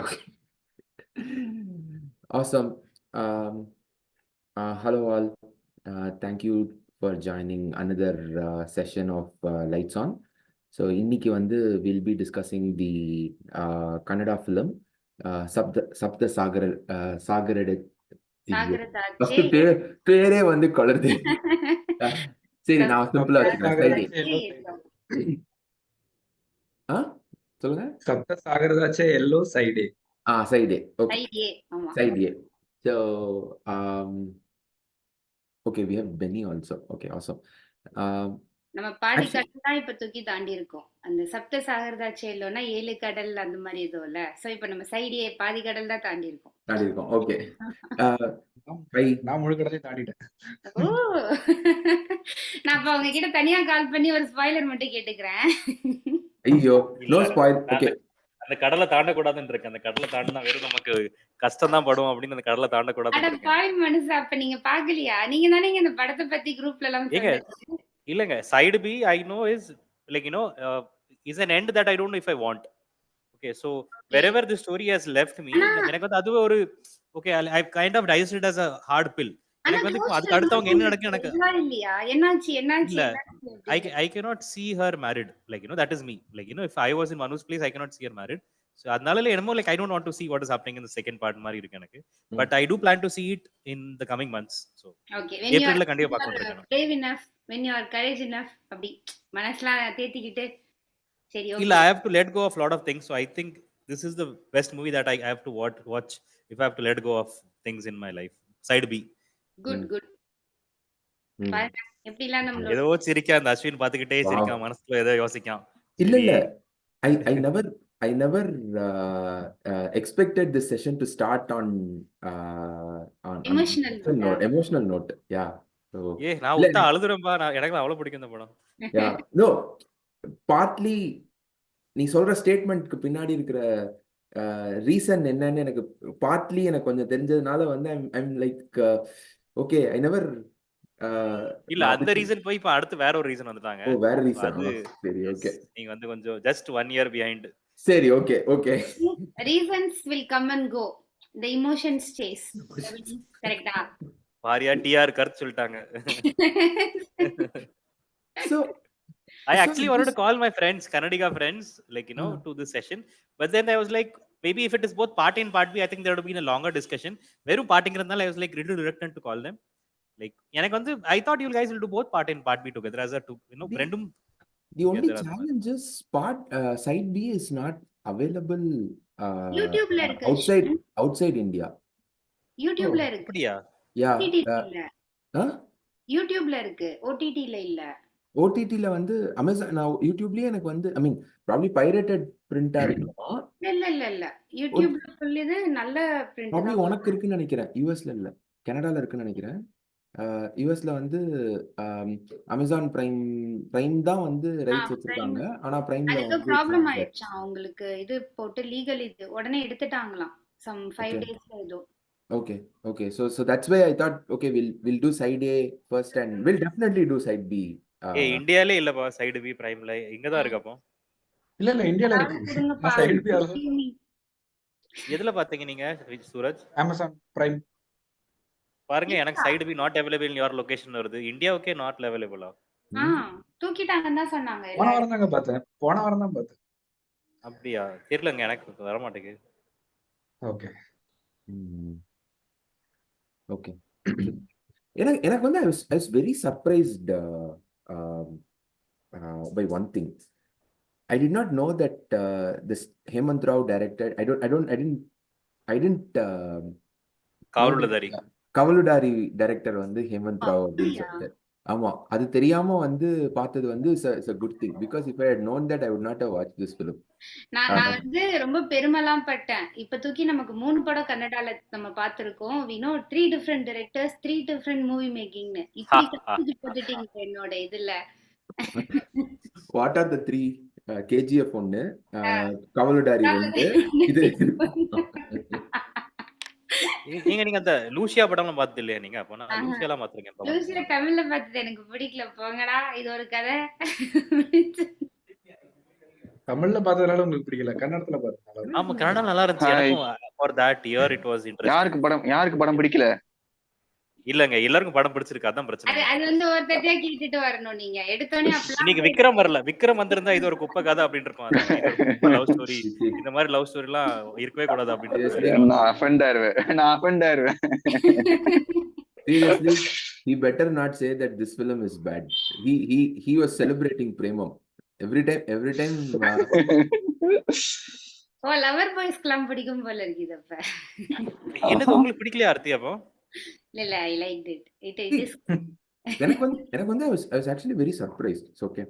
Okay. Awesome. Um, Hello all. Thank you for joining another session of Lights On. So இன்னைக்கு வந்து we'll be discussing the Kannada film Sapta Sagaradaache Ello. Sagaradaache First பேரே வந்து குளறுது. சரி நான் சிம்பிளா Sapta வச்சுக்கிறேன். Sagaradaache side Ello. ஆ சொல்லுங்க. Sapta Sagaradaache Ello side A. Side okay. Side A. ஆமா. Side A. So okay, we have Benny also. Okay, awesome. நம்ம பாதி Actually, கடல் தான் இப்ப தூக்கி தாண்டி இருக்கோம். அந்த சப்த சாகரதாச்சே இல்லோன்னா 7 கடல் அந்த மாதிரி இதுவும்ல. சோ இப்ப நம்ம சைடு A பாதி கடல் தான் தாண்டி இருக்கோம். தாண்டி இருக்கோம். ஓகே. நான் முழு கடலையும் தாண்டிட்டேன். ஓ நான் அப்ப அவங்க கிட்ட தனியா கால் பண்ணி ஒரு ஸ்பாயிலர் மட்டும் கேட்டுக்கிறேன். ஐயோ, நோ ஸ்பாயில். ஓகே. அந்த கடலை தாண்டக்கூடாதுன்னு இருக்கு. அந்த கடலை தாண்டினா வெறும் நமக்கு கஷ்டம் தான் படும் அப்படின்னு அந்த கடலை தாண்டக்கூடாதுன்னு இருக்கு. பாய் மனுஷா, அப்ப நீங்க பாக்கலையா? நீங்க தானே இந்த படத்தை பத்தி குரூப்ல எல்லாம் சொன்னீங்க. இல்லங்க, side B I know is like is an end that I don't know if I want. Okay, so wherever the story has left me, எனக்கு வந்து அது ஒரு okay, I kind of digest it as a hard pill. எனக்கு வந்து அதுக்கு அடுத்தவங்க என்ன நடக்குன்னு எனக்கு இல்லையா? என்னாச்சு இல்ல. I cannot see her married. Like, that is me. Like, if I was in Manu's place, I cannot see her married. So, அதனால என்னமோ like I don't want to see what is happening in the second part மாதிரி இருக்கு எனக்கு. But I do plan to see it in the coming months. So, okay, ஏப்ரல்ல கண்டிப்பா பார்க்கணும் இருக்கேன். brave enough, when you are courage enough, அப்படி மனசுலாம் தேத்திக்கிட்டு சரி okay. இல்ல, I have to let go of a lot of things. So, I think this is the best movie that I have to watch if I have to let go of things in my life. Side B. Good. எப்படிலாம் நம்ம ஏதோ சிரிக்க அந்த அஸ்வின் பாத்துக்கிட்டே சிரிக்கான், மனசுல ஏதோ யோசிக்கான். இல்ல I never expected this session to start on emotional note. Yeah. So நான் உத்தா அழுதுறேன்பா. எனக்கு அவ்வளவு பிடிக்கும் இந்த படம். Yeah. No, partly நீ சொல்ற ஸ்டேட்மென்ட்க்கு பின்னாடி இருக்கிற ரீசன் என்னன்னு எனக்கு பார்ட்லி எனக்கு கொஞ்சம் தெரிஞ்சதுனால வந்து I'm like okay, I never இல்ல அந்த ரீசன் போய் இப்ப அடுத்து வேற ஒரு ரீசன் வந்துட்டாங்க. ஓ, வேற ரீசன். சரி, ஓகே. நீங்க வந்து கொஞ்சம் just 1 year behind. சரி, okay. Reasons will come and go. The emotions chase. கரெக்ட்டா? பாரியா டிஆர் கர்த் சொல்லிட்டாங்க. So I actually wanted to call my friends, Kannadiga friends, like to this session, but then I was like, maybe if it is both part A and part B, I think there would have been a longer discussion. Verum partingradnala I was like little reluctant to call them. Like எனக்கு வந்து I thought you guys will do both part A and part B together as a two, ரெண்டும். The only challenge is side B is not available YouTube ல இருக்கு. outside India. YouTube ல இருக்கு. அப்படியா? Yeah. YouTube ல இருக்கு. OTT ல இல்ல. OTT ல வந்து Amazon YouTubeலயே எனக்கு வந்து I mean probably pirated print இருக்கும். இல்ல YouTube ல சொல்லுது நல்ல print தான். probably உனக்கு இருக்குன்னு நினைக்கிறேன். US ல இல்ல. கனடால இருக்குன்னு நினைக்கிறேன். யூஎஸ்ல வந்து அமேசான் பிரைம் தான் வந்து ரைட்ஸ் வச்சிருக்காங்க. ஆனா பிரைம்ல அதுக்கு ப்ராப்ளம் ஆயிடுச்சு. அவங்களுக்கு இது போட்டு லீகல் இது உடனே எடுத்துட்டாங்களாம். some 5 daysல ஏதோ. Okay. So that's why I thought okay, we'll do side A first and we'll definitely do side B. இந்தியால இல்லப்பா சைடு B பிரைம்ல. இங்க தான் இருக்கு. அப்போ இல்ல இந்தியால இருக்கு. நான் சைடு B எதுல பாத்தீங்க நீங்க சூரஜ்? Amazon prime. பாருங்க, எனக்கு side B not available in your location வருது. இந்தியாவுக்கே நாட் அவைலபிளா? தூக்கிட்டாங்கன்னு தான் சொன்னாங்க. போன வாரம் தான் பார்த்தேன். அப்படியா? தெரியலங்க, எனக்கு வர மாட்டேங்குது. ஓகே. எனக்கு வந்து I was very surprised by one thing. I did not know that this Hemant Rao directed. I didn't கவலுடாரி டைரக்டர் வந்து ஹேமந்த் ராவ் அப்படின்னு சொல்லிட்டு. ஆமா, அது தெரியாம வந்து பார்த்தது வந்து it's a good thing because if I had known that I would not have watched this film. நான் வந்து ரொம்ப பெருமைலாம் பட்டேன். இப்ப தூக்கி நமக்கு 3 படம் கன்னடால நம்ம பார்த்திருக்கோம். we know 3 different directors, 3 different movie making னு. இப்படி போட்டுட்டீங்க என்னோட இதுல. What are the 3? KGF 1, கவலுடாரி 1, இது. நீங்க அந்த லூசியா படம்லாம் பார்த்தது இல்லையா நீங்க? அப்ப நான் லூசியாலாம் பாத்துர்க்கேன். லூசியா தமிழ்ல பார்த்தது எனக்கு பிடிக்கல போங்கடா, இது ஒரு கதை. தமிழ்ல பார்த்ததுனால உங்களுக்கு பிடிக்கல, கன்னடத்துல பாருங்க. ஆமா கன்னடா நல்லா இருந்துச்சு எனக்கும். For that year it was interesting. யாருக்கு படம் பிடிக்கல? இல்லங்க எல்லாருக்கும் படம் பிடிச்சிருக்கு, அதான் அது பிரச்சனை. அது வந்து ஒருத்தட்டியா கேட்டுட்டு வரணும். நீங்க எடுத்தோடனே அப்பெல்லாம் இன்னைக்கு விக்ரம் வரல. விக்ரம் வந்திருந்தா இது ஒரு குப்பை கதை அப்படின்னு இருக்கும். இது ஒரு குப்பை லவ் ஸ்டோரி, இந்த மாதிரி லவ் ஸ்டோரி எல்லாம் இருக்கவே கூடாது அப்படின்னு. நான் offend ஆயிருவேன். Seriously, he better not say that this film is bad. He was celebrating Premam every time. O lower பாய்ஸ்க்குலாம் பிடிக்கும் போல இருக்குது அப்ப. என்னது உங்களுக்கு பிடிக்கலையா ஆர்த்தி அப்போ? இல்ல I like it. It is எனக்கு வந்து I was actually very surprised. It's okay.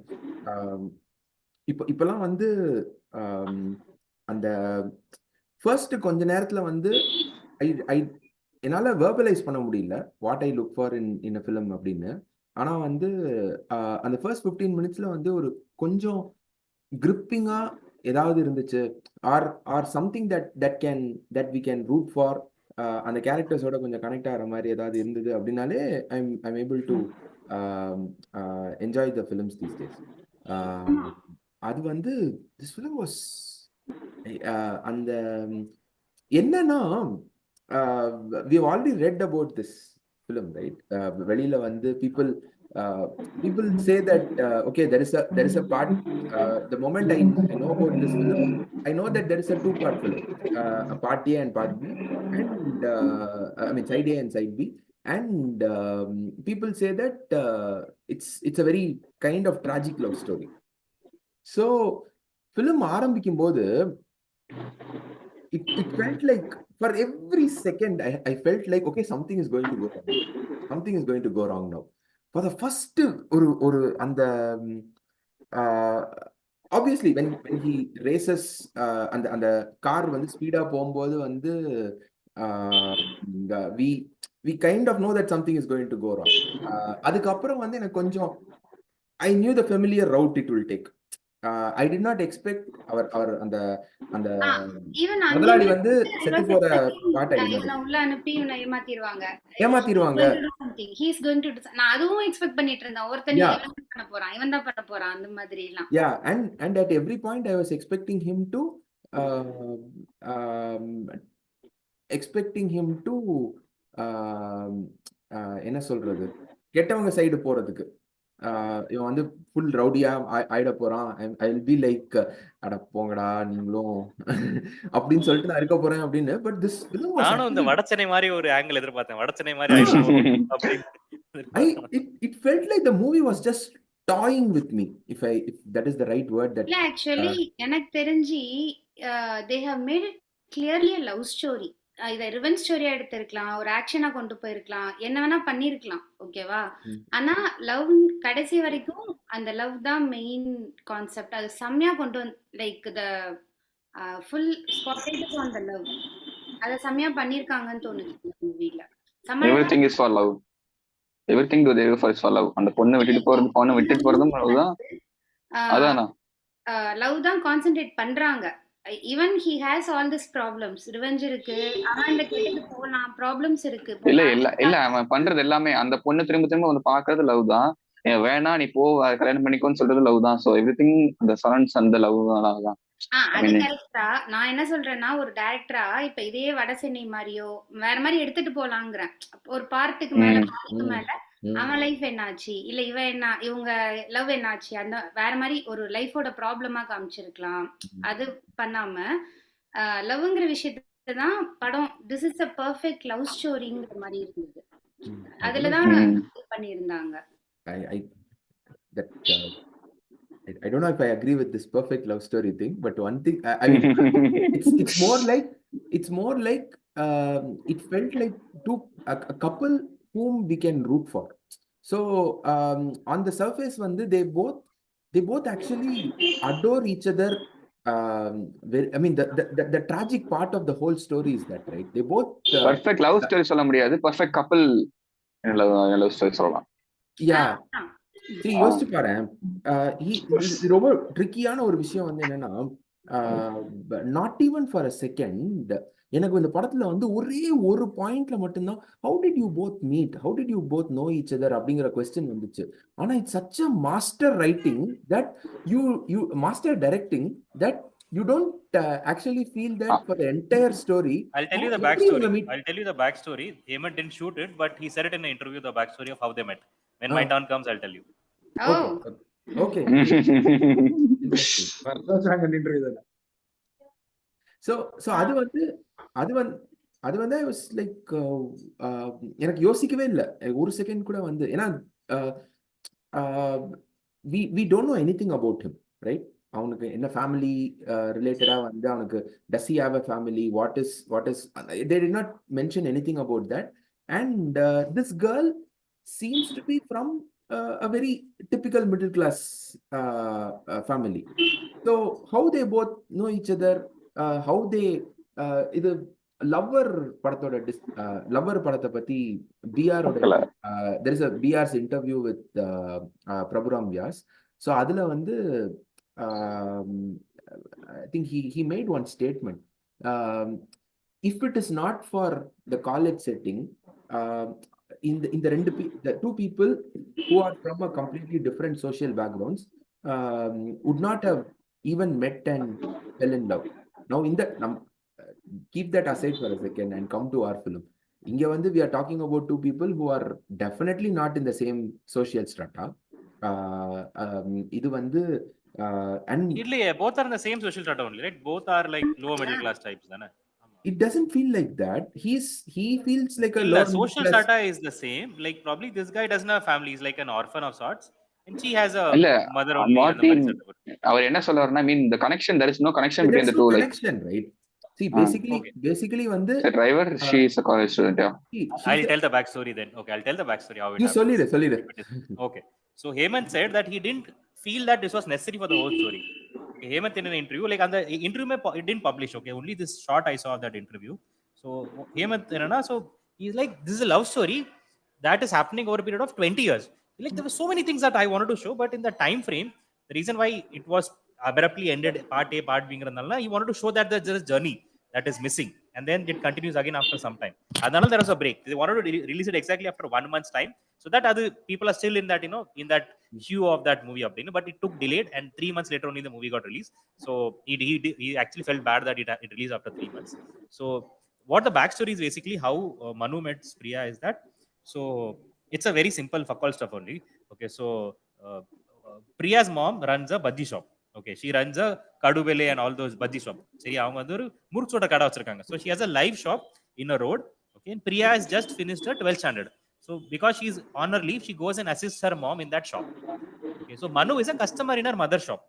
இப்பெல்லாம் வந்து அந்த ஃபர்ஸ்ட் கொஞ்ச நேரத்துல வந்து என்னால வெர்பலைஸ் பண்ண முடியல what I look for in a film அப்படின்னு. ஆனா வந்து அந்த ஃபர்ஸ்ட் 15 மினிட்ஸ்ல வந்து ஒரு கொஞ்சம் கிரிப்பிங்கா ஏதாவது இருந்துச்சு, or something that we can root for, அந்த கேரக்டர்ஸோட கொஞ்சம் கனெக்ட் ஆகிற மாதிரி ஏதாவது இருந்தது அப்படின்னாலே I'm able to enjoy the films these days. அது வந்து திஸ் ஃபிலிம் வாஸ் அந்த என்னன்னா we have already read about this film, right? வெளியில வந்து people say that okay, there is a part, the moment I know about this film, I know that there is a 2-part film, a part A and part B, and I mean side A and side B, and people say that it's a very kind of tragic love story. So film ஆரம்பிக்கும் போது it felt like for every second I felt like okay, something is going to go wrong. Something is going to go wrong now. For the first ஒரு அந்த obviously when he races அந்த car வந்து speedo போகும்போது வந்து we kind of know that something is going to go wrong. அதுக்கப்புறம் வந்து எனக்கு கொஞ்சம் I knew the familiar route it will take. I did not expect our அந்த முதலாளி வந்து செத்து போற பாட் உள்ள அனுப்பி இவனை ஏமாத்திடுவாங்க. He is going to do, நான் அதுவும் எக்ஸ்பெக்ட் பண்ணிட்டு இருந்தேன், ஒருத்தன் இவன் பண்ண போறான், இவன் தான் பண்ண போறான், அந்த மாதிரி எல்லாம். Yeah, and at every point I was expecting him to என்ன சொல்றது, கெட்டவங்க சைடு போறதுக்கு. இவன் வந்து ஃபுல் ரவுடியா ஆயிட போறான். ஐ வில் பி லைக் அட போங்கடா நீங்களும் அப்படின்னு சொல்லிட்டு நான் இருக்க போறேன் அப்படின்னு. பட் திஸ் ஃபிலிம் வாஸ் நானும் இந்த வடச்சென்னை மாதிரி ஒரு ஆங்கிள் எதிர்பார்த்தேன். வடச்சென்னை மாதிரி it felt like the movie was just toying with me, if that is the right word. That actually எனக்கு தெரிஞ்சு they have made it clearly a love story. இதை revenge ஸ்டோரியா எடுத்திருக்கலாம், ஒரு ஆக்ஷனா கொண்டு போயிருக்கலாம், என்ன வேணா பண்ணிருக்கலாம், ஓகேவா? ஆனா லவ் கடைசி வரைக்கும் அந்த லவ் தான் மெயின் கான்செப்ட். அது செம்மையா கொண்டு வந்து like the full spotlight on the love, அத செம்மையா பண்ணிருக்காங்கன்னு தோணுது மூவில. everything is for love, everything do they for love. அந்த பொண்ணு விட்டுட்டு போறதும் லவ் தான். அதானா லவ் தான் கான்சென்ட்ரேட் பண்றாங்க. even he has all these problems, revenge இருக்கு, அவன் இந்த கெட்டது போலாம், ப்ராப்ளம்ஸ் இருக்கு. இல்ல அவன் பண்றது எல்லாமே அந்த பொண்ணு திரும்ப வந்து பாக்குறது லவ் தான். வேணா நீ போ கல்யாணம் பண்ணிக்கோன்னு சொல்றது லவ் தான். சோ எவ்ரிதிங் அந்த சரௌண்ட்ஸ் அந்த லவ் தான். அது கரெக்டா. நான் என்ன சொல்றேன்னா, ஒரு டைரக்டரா இப்ப இதே வடசென்னை மாதிரியோ வேற மாதிரி எடுத்துட்டு போலாங்கிறேன். ஒரு பார்ட்டுக்கு மேல அவன் லைஃப் என்னாச்சு, இல்ல இவங்க லவ் என்னாச்சு, அந்த வேற மாதிரி ஒரு லைஃபோட ப்ராப்ளமா காமிச்சிருக்கலாம். அது பண்ணாம லவ்ங்கிற விஷயத்தை தான் படம் this is a perfect love storyங்கிற மாதிரி இருந்தது. அதுலதான் பண்ணியிருந்தாங்க. I don't know if I agree with this perfect love story thing, but one thing I mean it's more like it felt like a couple whom we can root for. So on the surface வந்து they both actually adore each other. I mean the tragic part of the whole story is that, right? They both perfect love story சொல்ல முடியாது, perfect couple love story சொல்லலாம். Yeah. சரி யோசிச்சு பாரு, ரொம்ப ட்ரிக்கியான ஒரு விஷயம் வந்து என்னன்னா, not even for a second எனக்கு இந்த படத்துல வந்து ஒரே ஒரு பாயிண்ட்ல மட்டும்தான் how did you both meet, how did you both no each other அப்படிங்கிற கொஸ்டின் வந்துச்சு. ஆனா it's such a master writing that you master directing that you don't actually feel that for the entire story. I'll tell you the backstory. Hemant didn't shoot it, but he said it in an interview, the backstory of how they met. When my turn comes, I'll tell you. Okay. Interesting. So அது வந்து I was like எனக்கு யோசிக்கவே இல்லை ஒரு second கூட வந்து. ஏன்னா we don't know anything about him, right? அவனுக்கு என்ன ஃபேமிலி ரிலேட்டடா வந்து அவனுக்கு does he have a family, what is they did not mention anything about that. And this girl seems to be from a very typical middle class family. So how they both know each other, how they இது lover படத்தோட lover படத்தை பத்தி பிஆரோட there is a BR's interview with Prabhuram Vyas. So அதுல வந்து I think he made one statement. If it is not for the college setting, in the two people who are from a completely different social backgrounds would not have even met and fell in love. Now keep that aside for a second and come to our film. Inga vandu we are talking about two people who are definitely not in the same social strata. Idu vandu and both are in the same social strata only, right? Both are like lower middle class types, dana. It doesn't feel like that. He feels like a lower social strata is the same. Like probably this guy doesn't have family, he's like an orphan of sorts, and she has a mother only. அவர் என்ன சொல்றாருன்னா, I mean the connection, there is no connection between the two, like connection, right? See, basically வந்து the driver, she is a college student. I'll tell the backstory then. Okay, I'll tell the backstory how it you solid. Okay, so Hemant said that he didn't feel that this was necessary for the whole story. Okay, Hemant in an interview, like on the interview it didn't publish, okay, only this short I saw of that interview. So Hemant, so he's like, this is a love story that is happening over a period of 20 years. Like there were so many things that I wanted to show, but in the time frame, the reason why it was abruptly ended part A part B nalla, he wanted to show that there is a journey that is missing, and then it continues again after some time. Adanaal there was a break. They wanted to release it exactly after 1 month's time, so that other people are still in that, in that hue of that movie update. But it took delayed, and 3 months later only the movie got released. So he actually felt bad that it released after 3 months. So what the backstory is basically how Manu met Priya is that, so it's a very simple fuck all stuff only. Okay, so Priya's mom runs a bhaji shop. Okay, she runs a kadubele and all those bhaji shop. Seri avanga vandu oru muruksoda kada vechirukanga. So she has a live shop in a road. Okay, and Priya has just finished her 12th standard. So because she's on her leave, she goes and assists her mom in that shop. Okay, so Manu is a customer in her mother's shop.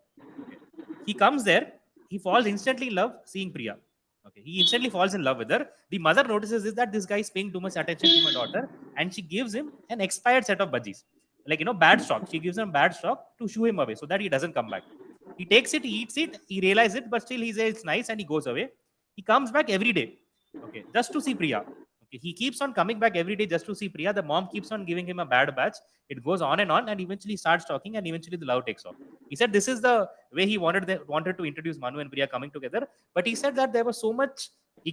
Okay, he comes there, he falls instantly in love seeing Priya. Okay, he instantly falls in love with her. The mother notices is that this guy is paying too much attention to my daughter, and she gives him an expired set of bhajis, like bad stock. She gives him bad stock to shoo him away so that he doesn't come back. He takes it, he eats it, he realizes it, but still he says it's nice and he goes away. He comes back every day, okay, just to see Priya. Okay, he keeps on coming back every day just to see Priya. The mom keeps on giving him a bad batch. It goes on, and eventually starts talking, and eventually the love takes off. He said this is the way he wanted to introduce Manu and Priya coming together, but he said that there was so much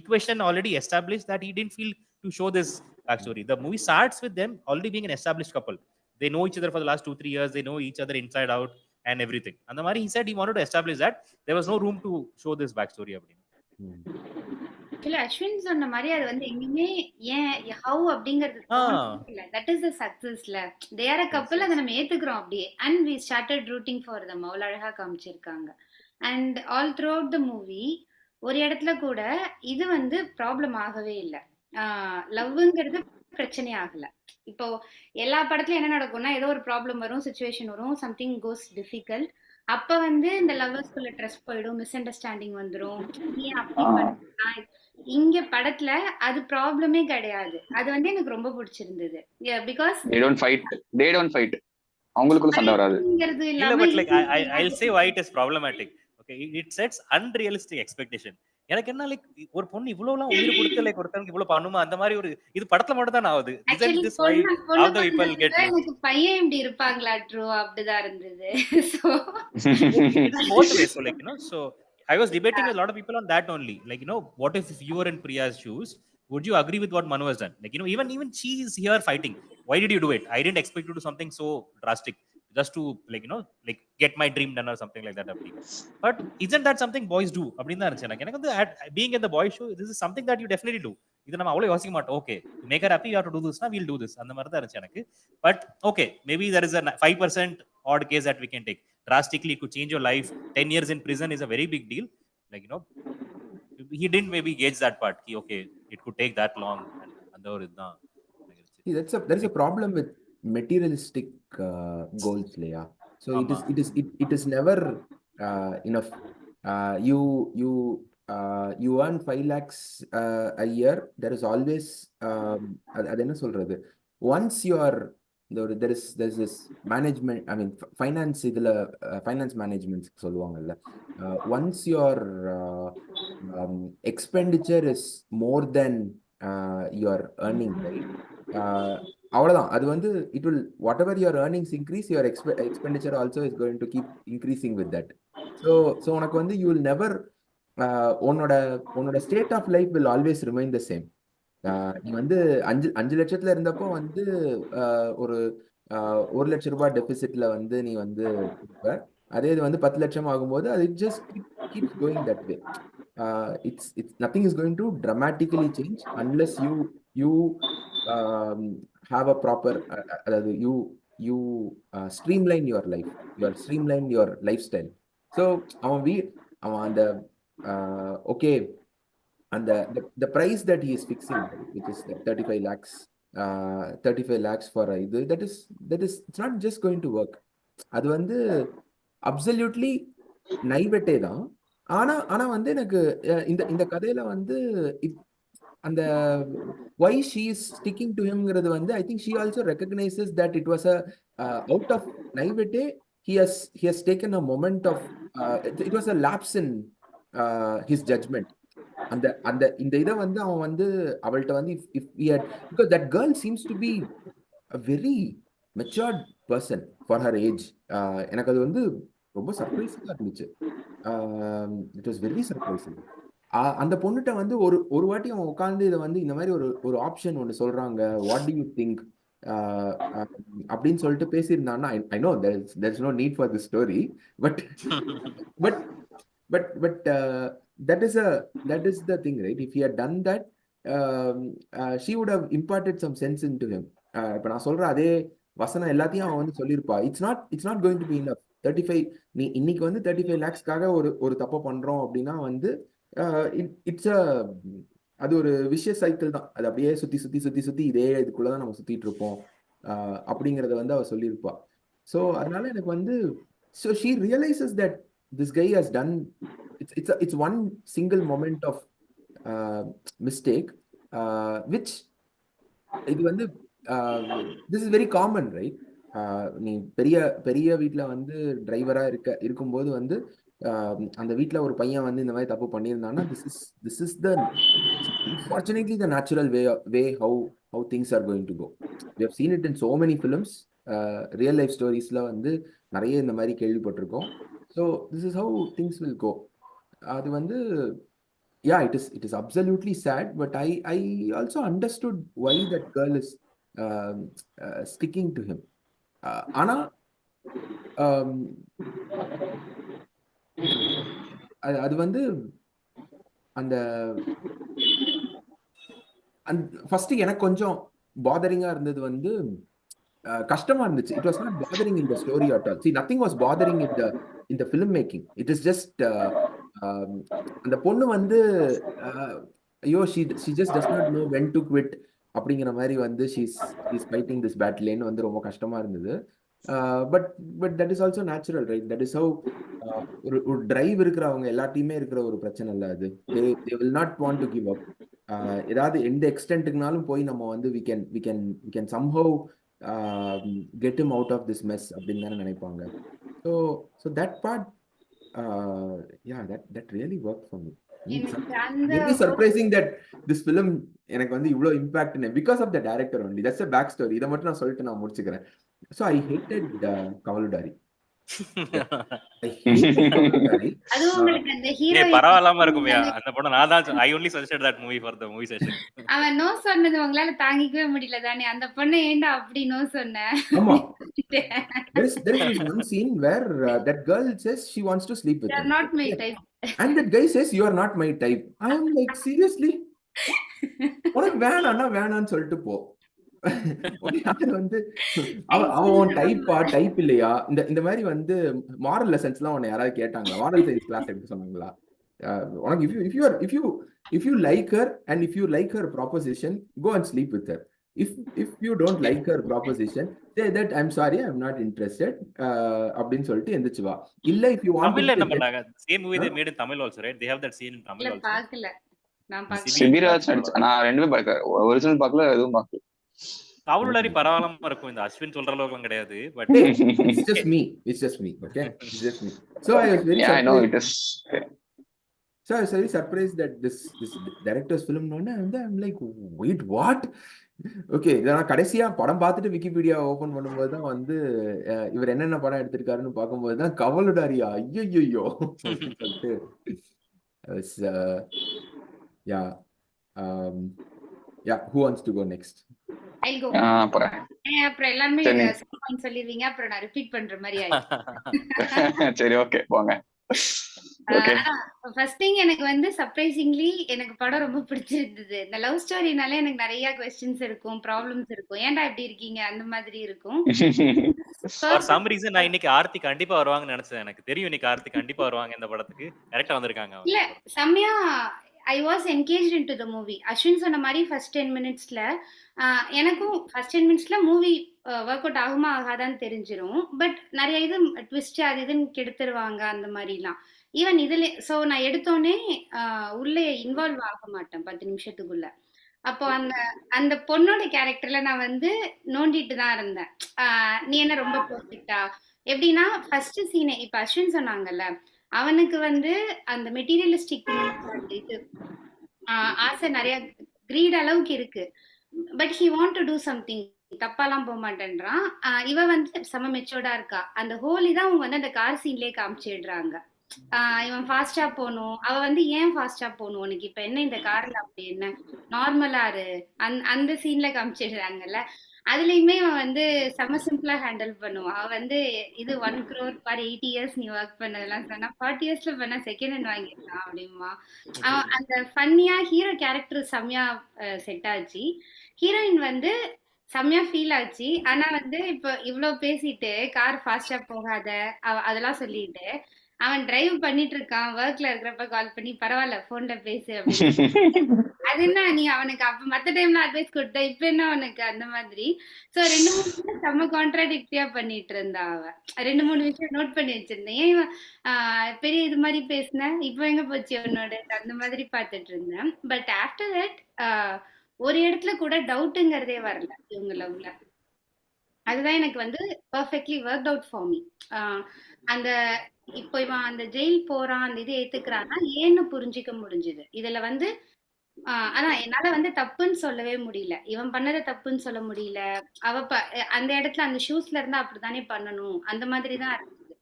equation already established that he didn't feel to show this backstory. The movie starts with them already being an established couple. They know each other for the last 2-3 years. They know each other inside out and everything. And the Mari, he said he wanted to establish that there was no room to show this backstory. Actually, Ashwin சொன்ன மாதிரி அது வந்து எங்கேயுமே ஏன் how அப்படிங்கிறது இல்ல. That is the successல. They are a couple, அதை நம்ம ஏத்துக்கிறோம் அப்படியே. And we started rooting for them. அவ்வளவு அழகா காமிச்சிருக்காங்க. And all throughout the movie, ஒரு இடத்துல கூட இது வந்து ப்ராப்ளம் ஆகவே இல்லை. லவ்ங்கிறது பிரச்சனை ஆகல. இப்போ எல்லா படத்துலயும் என்ன நடக்கும்னா, ஏதோ ஒரு ப்ராப்ளம் வரும், சிச்சுவேஷன் வரும், சம்திங் கோஸ் டிஃபிகல்ட். அப்ப வந்து இந்த லவ்வர்ஸ்குள்ள ட்ரஸ்ட் போயிடும், மிஸ் அண்டர்ஸ்டாண்டிங் வந்துரும். ஏன் அப்படி பண்ணா? இங்க படத்துல அது ப்ராப்ளமே கிடையாது. அது வந்து எனக்கு ரொம்ப பிடிச்சிருந்தது. Because they don't fight. அவங்களுக்குள்ள சண்டை வராது. இல்ல, but like I'll say why it is problematic. Okay, it sets unrealistic expectation. எனக்கு என்ன லைக் ஒரு பொண்ணு இவ்வளவுலாம் உயிர் கொடுத்து லைக் ஒருத்தனுக்கு இவ்வளவு பண்ணுமா அந்த மாதிரி ஒரு இது படத்துல மட்டும் தான் ஆகுது. எனக்கு பையன் இப்படி இருப்பாங்களா ட்ரூ அப்படிதான் இருந்தது. So both ways, so like so I was debating with a lot of people on that only. Like, what if you were in Priya's shoes? Would you agree with what Manu has done? Like, even she is here fighting. Why did you do it? I didn't expect you to do something so drastic just to, like get my dream done or something like that. But isn't that something boys do? Being in the boy show, this is something that you definitely do. இது நம்ம அவ்வளவு யோசிக்க மாட்டோம். Okay, to make her happy, you have to do this. We'll do this. அந்த மாதிரி தான் இருந்துச்சு எனக்கு. But okay, maybe there is a 5% odd case that we can take. Drastically, it could change your life. 10 years in prison is a very big deal. Like, he didn't maybe gauge that part. Okay, it could take that long. See, there is a problem with materialistic goals, Leah. So it is never enough. You earn 5 lakhs a year. There is always அது என்ன சொல்றது, once you are there's this management, I mean finance இதுல finance management சொல்லுவாங்கல்ல, once your expenditure is more than your earning, right? அவ்வளவுதான். அது வந்து it will, whatever your earnings increase, your expenditure also is going to keep increasing with that. So உனக்கு வந்து you will never உன்னோட state of life will always remain the same. நீ வந்து 5 லட்சத்துல இருந்தப்போ வந்து ஒரு 1 லட்சம் ரூபாய் டெபிசிட்ல வந்து நீ வந்து இருப்ப. அதே இது வந்து 10 லட்சம் ஆகும்போது அது just keeps going that way. It's nothing is going to dramatically change unless you have a proper you streamline your life, streamline your lifestyle. So அவன் அந்த okay, and the price that he is fixing, right, which is 35 lakhs, 35 lakhs for that is it's not just going to work. அது வந்து absolutely naivete தான். ஆனா வந்து எனக்கு இந்த கதையில வந்து அந்த why she is sticking to him ங்கிறது வந்து I think she also recognizes that it was a out of naivete he has taken a moment of it was a lapse in his judgment. அந்த இந்த இதை வந்து அவன் வந்து அவள்கிட்ட வந்து if he had, because that girl seems to be a very matured person for her age. எனக்கு அது வந்து ரொம்ப சர்ப்ரைசிங்கா இருந்துச்சு. It was very surprising. அந்த பொண்ணுகிட்ட வந்து ஒரு வாட்டி அவன் உட்காந்து இதை வந்து இந்த மாதிரி ஒரு ஆப்ஷன் ஒன்று சொல்றாங்க, வாட் டு யூ திங்க் அப்படின்னு சொல்லிட்டு பேசியிருந்தான்னா, I know there is no need for this story, but that is the thing, right? If he had done that, she would have imparted some sense into him. இப்ப நான் சொல்ற அதே வசனம் எல்லாத்தையும் அவன் வந்து சொல்லியிருப்பா. It's not going to be enough. 35 நீ இன்னைக்கு வந்து 35 lakhsக்காக ஒரு தப்பு பண்றோம் அப்படின்னா வந்து இட்ஸ் அது ஒரு விஷய சைக்கிள் தான். அது அப்படியே சுத்தி இதே இதுக்குள்ளதான் நம்ம சுத்திட்டு இருப்போம் அப்படிங்கறத வந்து அவ சொல்லியிருப்பா. ஸோ அதனால எனக்கு வந்து so she realizes that this guy has done, it's one single moment of mistake, which இது வந்து this is very common, right? நீ பெரிய வீட்டுல வந்து டிரைவரா இருக்கும்போது வந்து அந்த வீட்டுல ஒரு பையன் வந்து இந்த மாதிரி தப்பு பண்ணியிருந்தான்னா, this is the unfortunately the natural way how things are going to go. We have seen it in so many films. Real life storiesல வந்து நிறைய இந்த மாதிரி கேள்விப்பட்டிருக்கோம். So this is how things will go. அது வந்து yeah, it is absolutely sad, but I also understood why that girl is sticking to him. ஆனா அது வந்து அந்த ஃபர்ஸ்ட் எனக்கு கொஞ்சம் பாதரிங்கா இருந்தது வந்து கஷ்டமா இருந்துச்சு. It was not bothering in the story at all. See, nothing was bothering in the film making. It is just அந்த பொண்ணு வந்து ஐயோ she just does not know when to quit அப்படிங்கிற மாதிரி வந்து she's fighting this battle ன்னு வந்து ரொம்ப கஷ்டமா இருந்தது. but that is also natural, right? That is how ஒரு டிரைவ் இருக்கிறவங்க எல்லாத்தையுமே இருக்கிற ஒரு பிரச்சனை இல்ல அது. they will not want to give up. ஏதாவது எந்த எக்ஸ்டென்ட்டுக்குனாலும் போய் நம்ம வந்து we can somehow get him out of this mess அப்படின்னு தானே நினைப்பாங்க. so that part yeah, that really worked for me. It's very surprising that this film எனக்கு வந்து இவ்ளோ impact because of the director only. That's a back story. இதை மட்டும் நான் சொல்லிட்டு நான் முடிச்சுக்கிறேன். So I hated கவலுடாரி. I hate Sagaradache. அதுவும் உங்களுக்கு அந்த ஹீரோ பரவாயில்லாம இருக்குமையா அந்த படம். நான் தான் I only suggested that movie for the movie session. அவன் நோ சொன்னது உங்களால தாங்கிக்கவே முடியல தானே? அந்த பொண்ணு ஏன்டா அப்படி நோ சொன்ன? ஆமா. There is this one scene where that girl says she wants to sleep with They are him. not my type. And that guy says you are not my type. I am like, seriously? உனக்கு வேணான்னு சொல்லிட்டு போ. வந்து அவன் type இல்லையா? இந்த மாதிரி வந்து மாரல் லெசன்ஸ் எல்லாம் உன்னை யாராவது கேட்டாங்களா? மாரல் சயின்ஸ் கிளாஸ் எடுக்க சொன்னாங்களா? உனக்கு if you like her and if you like her proposition, go and sleep with her. If you don't like her proposition, say that I'm sorry, I'm not interested அப்படின்னு சொல்லிட்டு எந்திரிச்சு வா. இல்ல if you want தமிழ்ல என்ன பண்ணாங்க? Same movie they made in Tamil also, right? They have that scene in Tamil also. பாக்கல. நான் பாக்கல. சிபிராஜ் நடிச்ச நான் ரெண்டுமே பார்க்கல. ஒரிஜினல் பார்க்கல, எதுவும் பார்க்கல. காவலுடாரி பரவாயில்லாம இருக்கும். இந்த அஸ்வின் சொல்ற அளவுக்கு கிடையாது. But it's just me, okay? It's just me. So I was very I know it is. So I was very surprised that this director's film none and I'm like, wait, what? Okay, நான் கடைசியா படம் பார்த்துட்டு Wikipedia open பண்ணும்போது தான் வந்து இவர் என்னென்ன படம் எடுத்திருக்காருன்னு பார்க்கும்போது தான் கவலுடாரியா ஐயோ சொல்லிட்டு who wants to go next? I'll go. அப்புறம் எல்லாமே சொல்லிடுவீங்க, அப்புறம் நான் ரிப்பீட் பண்ற மாதிரி ஆயிடும். சரி, ஓகே, போங்க. ஃபர்ஸ்ட் திங் எனக்கு வந்து சர்ப்ரைசிங்லி எனக்கு படம் ரொம்ப பிடிச்சிருந்தது. இந்த லவ் ஸ்டோரினாலே எனக்கு நிறைய क्वेश्चंस இருக்கும், ப்ராப்ளம்ஸ் இருக்கும். ஏன்டா இப்படி இருக்கீங்க அந்த மாதிரி இருக்கும். For some reason நான் இன்னைக்கு ஆர்த்தி கண்டிப்பா வருவாங்கன்னு நினைச்சேன். எனக்கு தெரியும் இன்னைக்கு ஆர்த்தி கண்டிப்பா வருவாங்க இந்த படத்துக்கு. கரெக்ட்டா வந்திருக்காங்க. இல்ல, செம்மையா I was engaged into the movie. Ashwin சொன்ன மாதிரி ஃபர்ஸ்ட் 10 மினிட்ஸ்ல எனக்கும் ஃபர்ஸ்ட் 10 மினிட்ஸ்ல மூவி ஒர்க் அவுட் ஆகுமா ஆகாதான்னு தெரிஞ்சிடும். பட் நிறைய இது ட்விஸ்ட் அது இதுன்னு கெடுத்துருவாங்க அந்த மாதிரிலாம். ஈவன் இதுல ஸோ நான் எடுத்தோடனே உள்ளே இன்வால்வ் ஆக மாட்டேன் 10 நிமிஷத்துக்குள்ள. அப்போ அந்த பொண்ணோட கேரக்டர்ல நான் வந்து நோண்டிட்டு தான் இருந்தேன். நீ என்ன ரொம்ப பெர்ஃபெக்ட்டா எப்படின்னா ஃபர்ஸ்ட் சீனே இப்ப அஸ்வின் சொன்னாங்கல்ல, அவனுக்கு வந்து அந்த மெட்டீரியலிஸ்டிக் இது ஆசை நிறைய கிரீட் அளவுக்கு இருக்கு. But he want to do something, தப்பாலாம் போக மாட்டேன்றான். இவ வந்து செம மெச்சோர்டா இருக்கா. அந்த ஹோலி தான் அவங்க வந்து அந்த கார் சீன்லயே காமிச்சிடுறாங்க. இவன் ஃபாஸ்டா போகணும், அவ வந்து ஏன் ஃபாஸ்டா போகணும், உனக்கு இப்ப என்ன இந்த கார்ல அப்படி என்ன, நார்மலா இரு, அந்த சீன்ல காமிச்சிடுறாங்கல்ல. அதுலயுமே அவன் வந்து செம சிம்பிளா ஹேண்டில் பண்ணுவான். அவன் வந்து இது 1 crore ஃபார் 80 years நீ ஒர்க் பண்ணதெல்லாம் சொன்னா 40 yearsல பண்ண செகண்ட் ஹேண்ட் வாங்கிடலாம் அப்படிமா. அந்த ஃபன்னியா ஹீரோ கேரக்டர் செம்மையா செட் ஆச்சு. ஹீரோயின் வந்து செம்மையா ஃபீல் ஆச்சு. ஆனா வந்து இப்போ இவ்வளவு பேசிட்டு கார் ஃபாஸ்டா போகாத அதெல்லாம் சொல்லிட்டு அவன் டிரைவ் பண்ணிட்டு இருக்கான். ஒர்க்ல இருக்கிறப்ப கால் பண்ணி பரவாயில்ல போன்ல பேசு அப்படின்னு. அது என்ன நீ அவனுக்கு அப்ப மத்த டைம்ல அட்வைஸ் கொடுத்த, இப்ப என்ன அவனுக்கு அந்த மாதிரி. சோ 2-3 விஷயம் செம்ம கான்ட்ராடிக்டியா பண்ணிட்டு இருந்தா அவ. 2-3 விஷயம் நோட் பண்ணி வச்சிருந்தேன். ஏன் பெரிய இது மாதிரி பேசின, இப்ப எங்க போச்சு உன்னோட அந்த மாதிரி பாத்துட்டு இருந்தேன். பட் ஆஃப்டர் தட் ஒரு இடத்துல கூட டவுட்டுங்கிறதே வரல இவங்க லவ்ல. அதுதான் எனக்கு வந்து perfectly work out for me. அந்த இப்போ இவன் அந்த ஜெயில் போறான், அந்த இது ஏத்துக்கிறான்னா ஏன்னு புரிஞ்சிக்க முடிஞ்சுது. இதுல வந்து அதான் என்னால வந்து தப்புன்னு சொல்லவே முடியல. இவன் பண்ணத தப்புன்னு சொல்ல முடியல. அவ அந்த இடத்துல அந்த ஷூஸ்ல இருந்தா அப்படித்தானே பண்ணணும், அந்த மாதிரி தான் இருந்தது.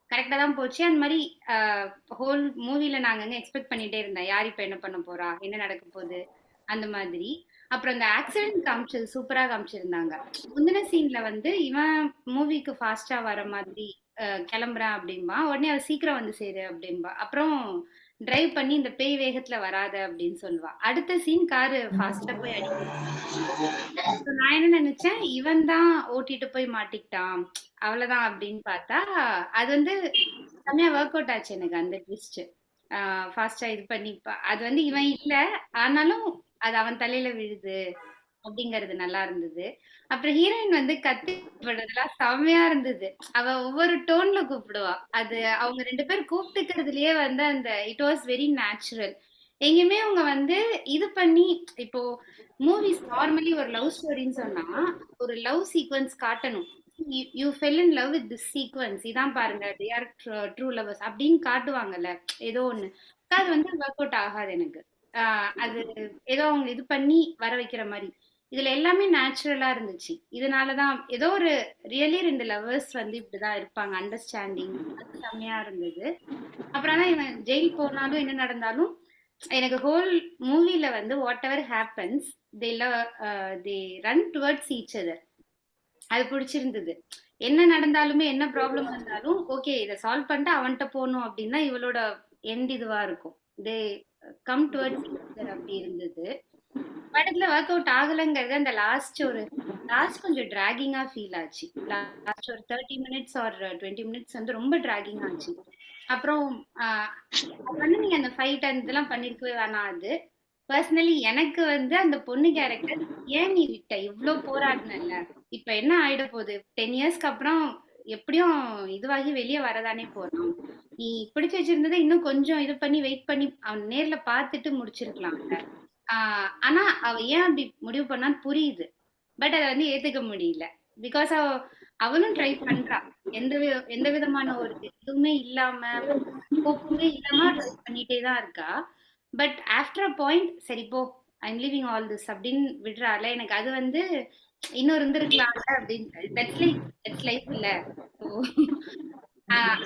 கரெக்டா தான் போச்சு. அந்த மாதிரி ஹோல் மூவில நாங்க எக்ஸ்பெக்ட் பண்ணிட்டே இருந்தேன், யார் இப்ப என்ன பண்ண போறா, என்ன நடக்க போகுது அந்த மாதிரி. அப்புறம் இந்த ஆக்சிடென்ட் காமிச்சது சூப்பரா காமிச்சிருந்தாங்க. முந்தின சீன்ல வந்து இவன் மூவிக்கு ஃபாஸ்டா வர மாதிரி கிளம்புறேன் அப்படின்பா, உடனே அவ சீக்கிரம் வந்து சேரு அப்படின்பா. அப்புறம் டிரைவ் பண்ணி இந்த பேய் வேகத்துல வராத அப்படின்னு சொல்லுவா. அடுத்த சீன் காரு ஃபாஸ்டா போய் அடிக்க. நான் என்ன நினைச்சேன், இவன் தான் ஓட்டிட்டு போய் மாட்டிக்கிட்டான் அவ்வளவுதான் அப்படின்னு பார்த்தா அது வந்து செம்மையா ஒர்க் அவுட் ஆச்சு எனக்கு அந்த ட்விஸ்ட். ஃபாஸ்டா இது பண்ணி அது வந்து இவன் இல்ல, ஆனாலும் அது அவன் தலையில விழுது அப்படிங்கறது நல்லா இருந்தது. அப்புறம் ஹீரோயின் வந்து கத்தி படுறதுலாம் செம்மையா இருந்தது. அவ ஒவ்வொரு டோன்ல கூப்பிடுவா. அது அவங்க 2 பேர் கூப்பிட்டுக்கிறதுலயே வந்து அந்த இட் வாஸ் வெரி நேச்சுரல். எங்கேயுமே அவங்க வந்து இது பண்ணி இப்போ மூவிஸ் நார்மலி ஒரு லவ் ஸ்டோரின்னு சொன்னா ஒரு லவ் சீக்வன்ஸ் காட்டணும். You fell in love with this sequence, இதான் பாருங்க தே ஆர் ட்ரூ லவர்ஸ் அப்படின்னு காட்டுவாங்கல்ல ஏதோ ஒண்ணு. அது வந்து ஒர்க் அவுட் ஆகாது எனக்கு. அது ஏதோ அவங்க இது பண்ணி வர வைக்கிற மாதிரி. இதுல எல்லாமே நேச்சுரலா இருந்துச்சு. இதனாலதான் ஏதோ ஒரு ரியலி 2 லவ்வர்ஸ் வந்து இப்படிதான் இருப்பாங்க, அண்டர்ஸ்டாண்டிங். அது செம்மையா இருந்தது. அப்புறம் தான் இவன் ஜெயில் போனாலும் என்ன நடந்தாலும் எனக்கு ஹோல் மூவில வந்து what ever happens they run towards each other. அது பிடிச்சிருந்தது. என்ன நடந்தாலுமே என்ன ப்ராப்ளம் வந்தாலும் ஓகே இதை சால்வ் பண்ணிட்டு அவன்கிட்ட போகணும் அப்படின்னா இவளோட எண்ட் இதுவா இருக்கும். They come towards each other அப்படி இருந்தது. படத்துல ஒர்க் அவுட் ஆகலைங்கிறது அந்த லாஸ்ட் கொஞ்சம் டிராகிங்கா ஃபீல் ஆச்சு. லாஸ்ட் ஒரு 30 மினிட்ஸ் ஆர் 20 மினிட்ஸ் வந்து ரொம்ப டிராகிங் ஆச்சு. அப்புறம் அது வந்து நீங்க அந்த ஃபைட் அந்த இதெல்லாம் பண்ணிருக்கவே வேணாம். அது பர்சனலி எனக்கு வந்து அந்த பொண்ணு கேரக்டர் ஏன் நீ விட்ட, இவ்ளோ போராடினல்ல, இப்ப என்ன ஆயிட போகுது, 10 இயர்ஸ்க்கு அப்புறம் எப்படியும் இதுவாகி வெளியே வரதானே போறான். நீ பிடிச்சு வச்சிருந்ததை இன்னும் கொஞ்சம் இது பண்ணி வெயிட் பண்ணி அவன் நேர்ல பார்த்துட்டு முடிச்சிருக்கலாம்ல. ஆனா அவ ஏன் அப்படி முடிவு பண்ணான்னு புரியுது. பட் அதை வந்து ஏத்துக்க முடியல. பிகாஸ் அவளும் ட்ரை பண்றா. எந்த விதமான ஒரு இதுவுமே இல்லாம கோப்புமே இல்லாம ட்ரை பண்ணிட்டே தான் இருக்கா. பட் ஆஃப்டர் அ பாயிண்ட் சரி போ ஐம் லிவிங் ஆல் திஸ் அப்படின்னு விடுறாள். எனக்கு அது வந்து இன்னும் இருந்திருக்கலாம்ல அப்படின்னு. தட்ஸ் லைஃப் இல்ல.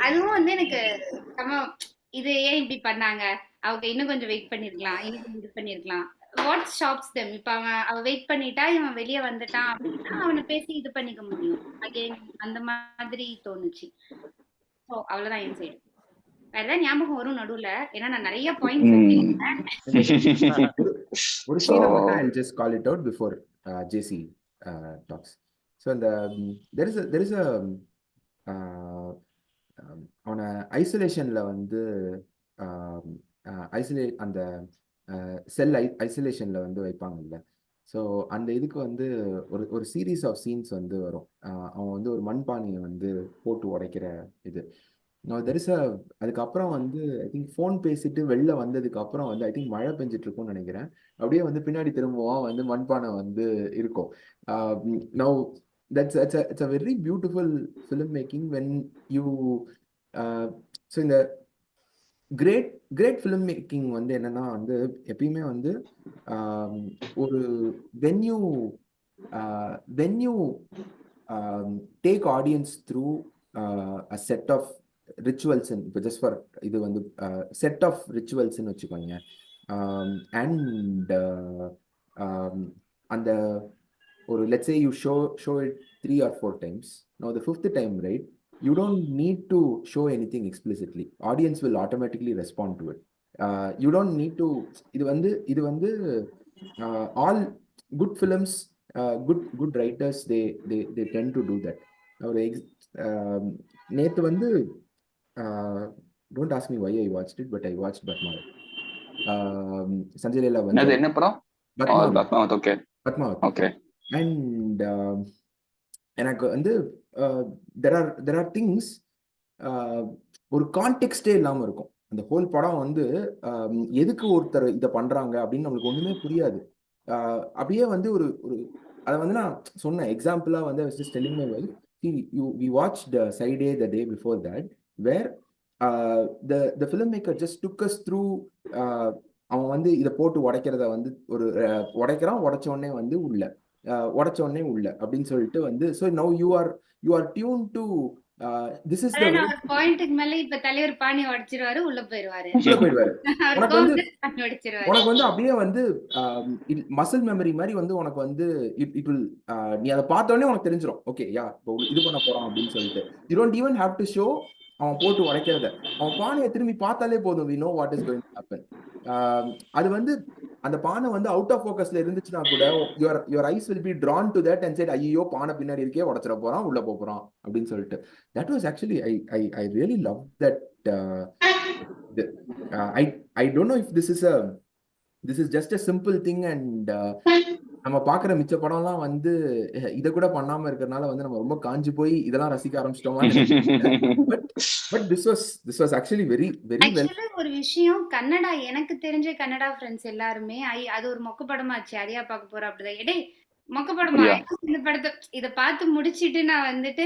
அதுவும் வந்து எனக்கு இது ஏன் இப்படி பண்ணாங்க, அவங்க இன்னும் கொஞ்சம் வெயிட் பண்ணிருக்கலாம், இன்னும் கொஞ்சம் இது பண்ணிருக்கலாம். What stops them? இப்ப அவ வெயிட் பண்ணிட்டா இவன் வெளியே வந்துட்டான் அப்படின்னா அவனை பேசி இது பண்ணிக்க முடியும் அகைன். அந்த மாதிரி தோணுச்சு. ஸோ அவ்வளவுதான் என் சைடு. வேற ஏதாவது ஞாபகம் வரும் நடுவுல, ஏன்னா நான் நிறைய பாயிண்ட்ஸ் ஒரு சீனை மட்டும் I'll just call it out before JC talks. So there is a அவன ஐசோலேஷன்ல வந்து ஐசோலேட் அந்த செல் ஐசோலேஷன்ல வந்து வைப்பாங்கல்ல. ஸோ அந்த இதுக்கு வந்து ஒரு சீரீஸ் ஆஃப் சீன்ஸ் வந்து வரும். அவன் வந்து ஒரு மண்பானையை வந்து போட்டு உடைக்கிற இது. அதுக்கப்புறம் வந்து ஐ திங்க் ஃபோன் பேசிட்டு வெளில வந்ததுக்கு அப்புறம் வந்து ஐ திங்க் மழை பெஞ்சிட்டு இருக்கும்னு நினைக்கிறேன். அப்படியே வந்து பின்னாடி திரும்பவும் வந்து மண்பானை வந்து இருக்கும். Now it's a very beautiful filmmaking when you so இந்த கிரேட் ஃபிலிம் மேக்கிங் வந்து என்னன்னா வந்து எப்பயுமே வந்து ஒரு when you take audience through a set of rituals இப்போ just for இது வந்து set of ritualsன்னு வச்சுக்கோங்க. and அந்த ஒரு let's say you show it 3 or 4 times. Now the 5th time, right, you don't need to show anything explicitly. Audience will automatically respond to it. You don't need to இது வந்து all good films, good writers, they tend to do that. நேத்து வந்து don't ask me why I watched it, but I watched Batman. Sanjay Leela வந்து என்ன படம்? Padmaavat. Okay Padmaavat. Okay. And எனக்கு வந்து there are things ஒரு கான்டெக்ஸ்டே இல்லாம இருக்கும். அந்த ஹோல் படம் வந்து எதுக்கு ஒருத்தர் இதை பண்றாங்க அப்படின்னு நம்மளுக்கு ஒண்ணுமே புரியாது. அப்படியே வந்து ஒரு அதை வந்து நான் சொன்னேன் எக்ஸாம்பிளா வந்து I was just telling my wife, we watched Side A the day before that, where the filmmaker just took us through. அவன் வந்து இதை போட்டு உடைக்கிறத வந்து ஒரு உடைக்கிறான், உடைச்ச உடனே உள்ள அப்படின்னு சொல்லிட்டு வந்து so now you are tuned to this is the பாயிண்ட்க்கு மேல இப்ப தலைவர் பாணி உடைச்சிருவாரு, உள்ள போயிடுவாரு. உனக்கு வந்து அப்படியே வந்து மசில் மெமரி மாதிரி வந்து உனக்கு வந்து it will நீ அதை பார்த்த உடனே உனக்கு தெரிஞ்சிடும் ஓகே யா இது பண்ண போறான் அப்படின்னு சொல்லிட்டு. you don't even have to show அவன் போட்டு உடைக்கிறத. அவன் பானையை திரும்பி பார்த்தாலே போதும், we know what is going to happen. அது வந்து அந்த பானை வந்து அவுட் ஆஃப் ஃபோக்கஸ்ல இருந்துச்சுன்னா கூட your eyes will be drawn to that and said ஐயோ பானை பின்னாடி இருக்கே, உடைச்சிட போறான், உள்ள போறான் அப்படின்னு சொல்லிட்டு. that was actually I really loved that. I don't know if this is just a simple thing and நம்ம பாக்குற மிச்ச படம்லாம் வந்து இதை கூட பண்ணாம இருக்கிறதுனால வந்து நம்ம ரொம்ப காஞ்சி போய் இதெல்லாம் ரசிக்க ஆரம்பிச்சிட்டோமா. but this was actually very very well. ஒரு விஷயம், கன்னடா எனக்கு தெரிஞ்ச கன்னடா ஃப்ரெண்ட்ஸ் எல்லாருமே அது ஒரு மொக்க படமாச்சு, அரியா பார்க்க போற அப்படிதான். எடே மொக்க படமா இந்த படத்தை இத பார்த்து முடிச்சிட்டு நான் வந்துட்டு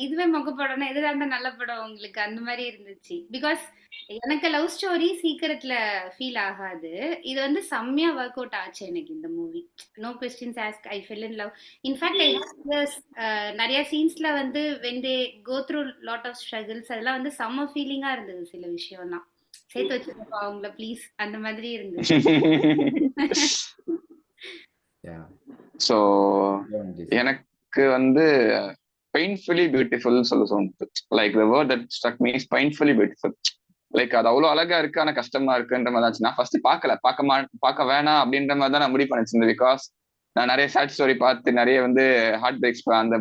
இதுவே மொக்க படம்னா எதுதாண்டா நல்ல படம் உங்களுக்கு அந்த மாதிரி இருந்துச்சு. பிகாஸ் எனக்கு லவ் ஸ்டோரி சீக்கிரத்துல ஃபீல் ஆகாது. இது வந்து செம்மையா ஒர்க் அவுட் ஆச்சு எனக்கு இந்த movie. No questions ask, I fell in love. In fact I have நிறைய சீன்ஸ்ல வந்து when they go through lot of struggles அதெல்லாம் வந்து செம்ம ஃபீலிங்கா இருந்தது. சில விஷயம்லாம் சேர்த்து வச்சிருப்பா அவங்கள ப்ளீஸ் அந்த மாதிரி இருந்தது. ஸோ எனக்கு வந்து பெயின்ஃபுல்லி பியூட்டிஃபுல் சொல்ல தோணுது. Like the word that struck me is painfully beautiful. Like அது அவ்வளவு அழகா இருக்கு, ஆனா கஷ்டமா இருக்குன்ற மாதிரி தான். நான் ஃபர்ஸ்ட் பார்க்க வேணாம் அப்படின்ற மாதிரி தான் நான் முடிவு பண்ணிச்சிருந்தேன். பிகாஸ் நான் நிறைய சேட் ஸ்டோரி பார்த்து நிறைய வந்து ஹார்ட் பிரேக்ஸ் அந்த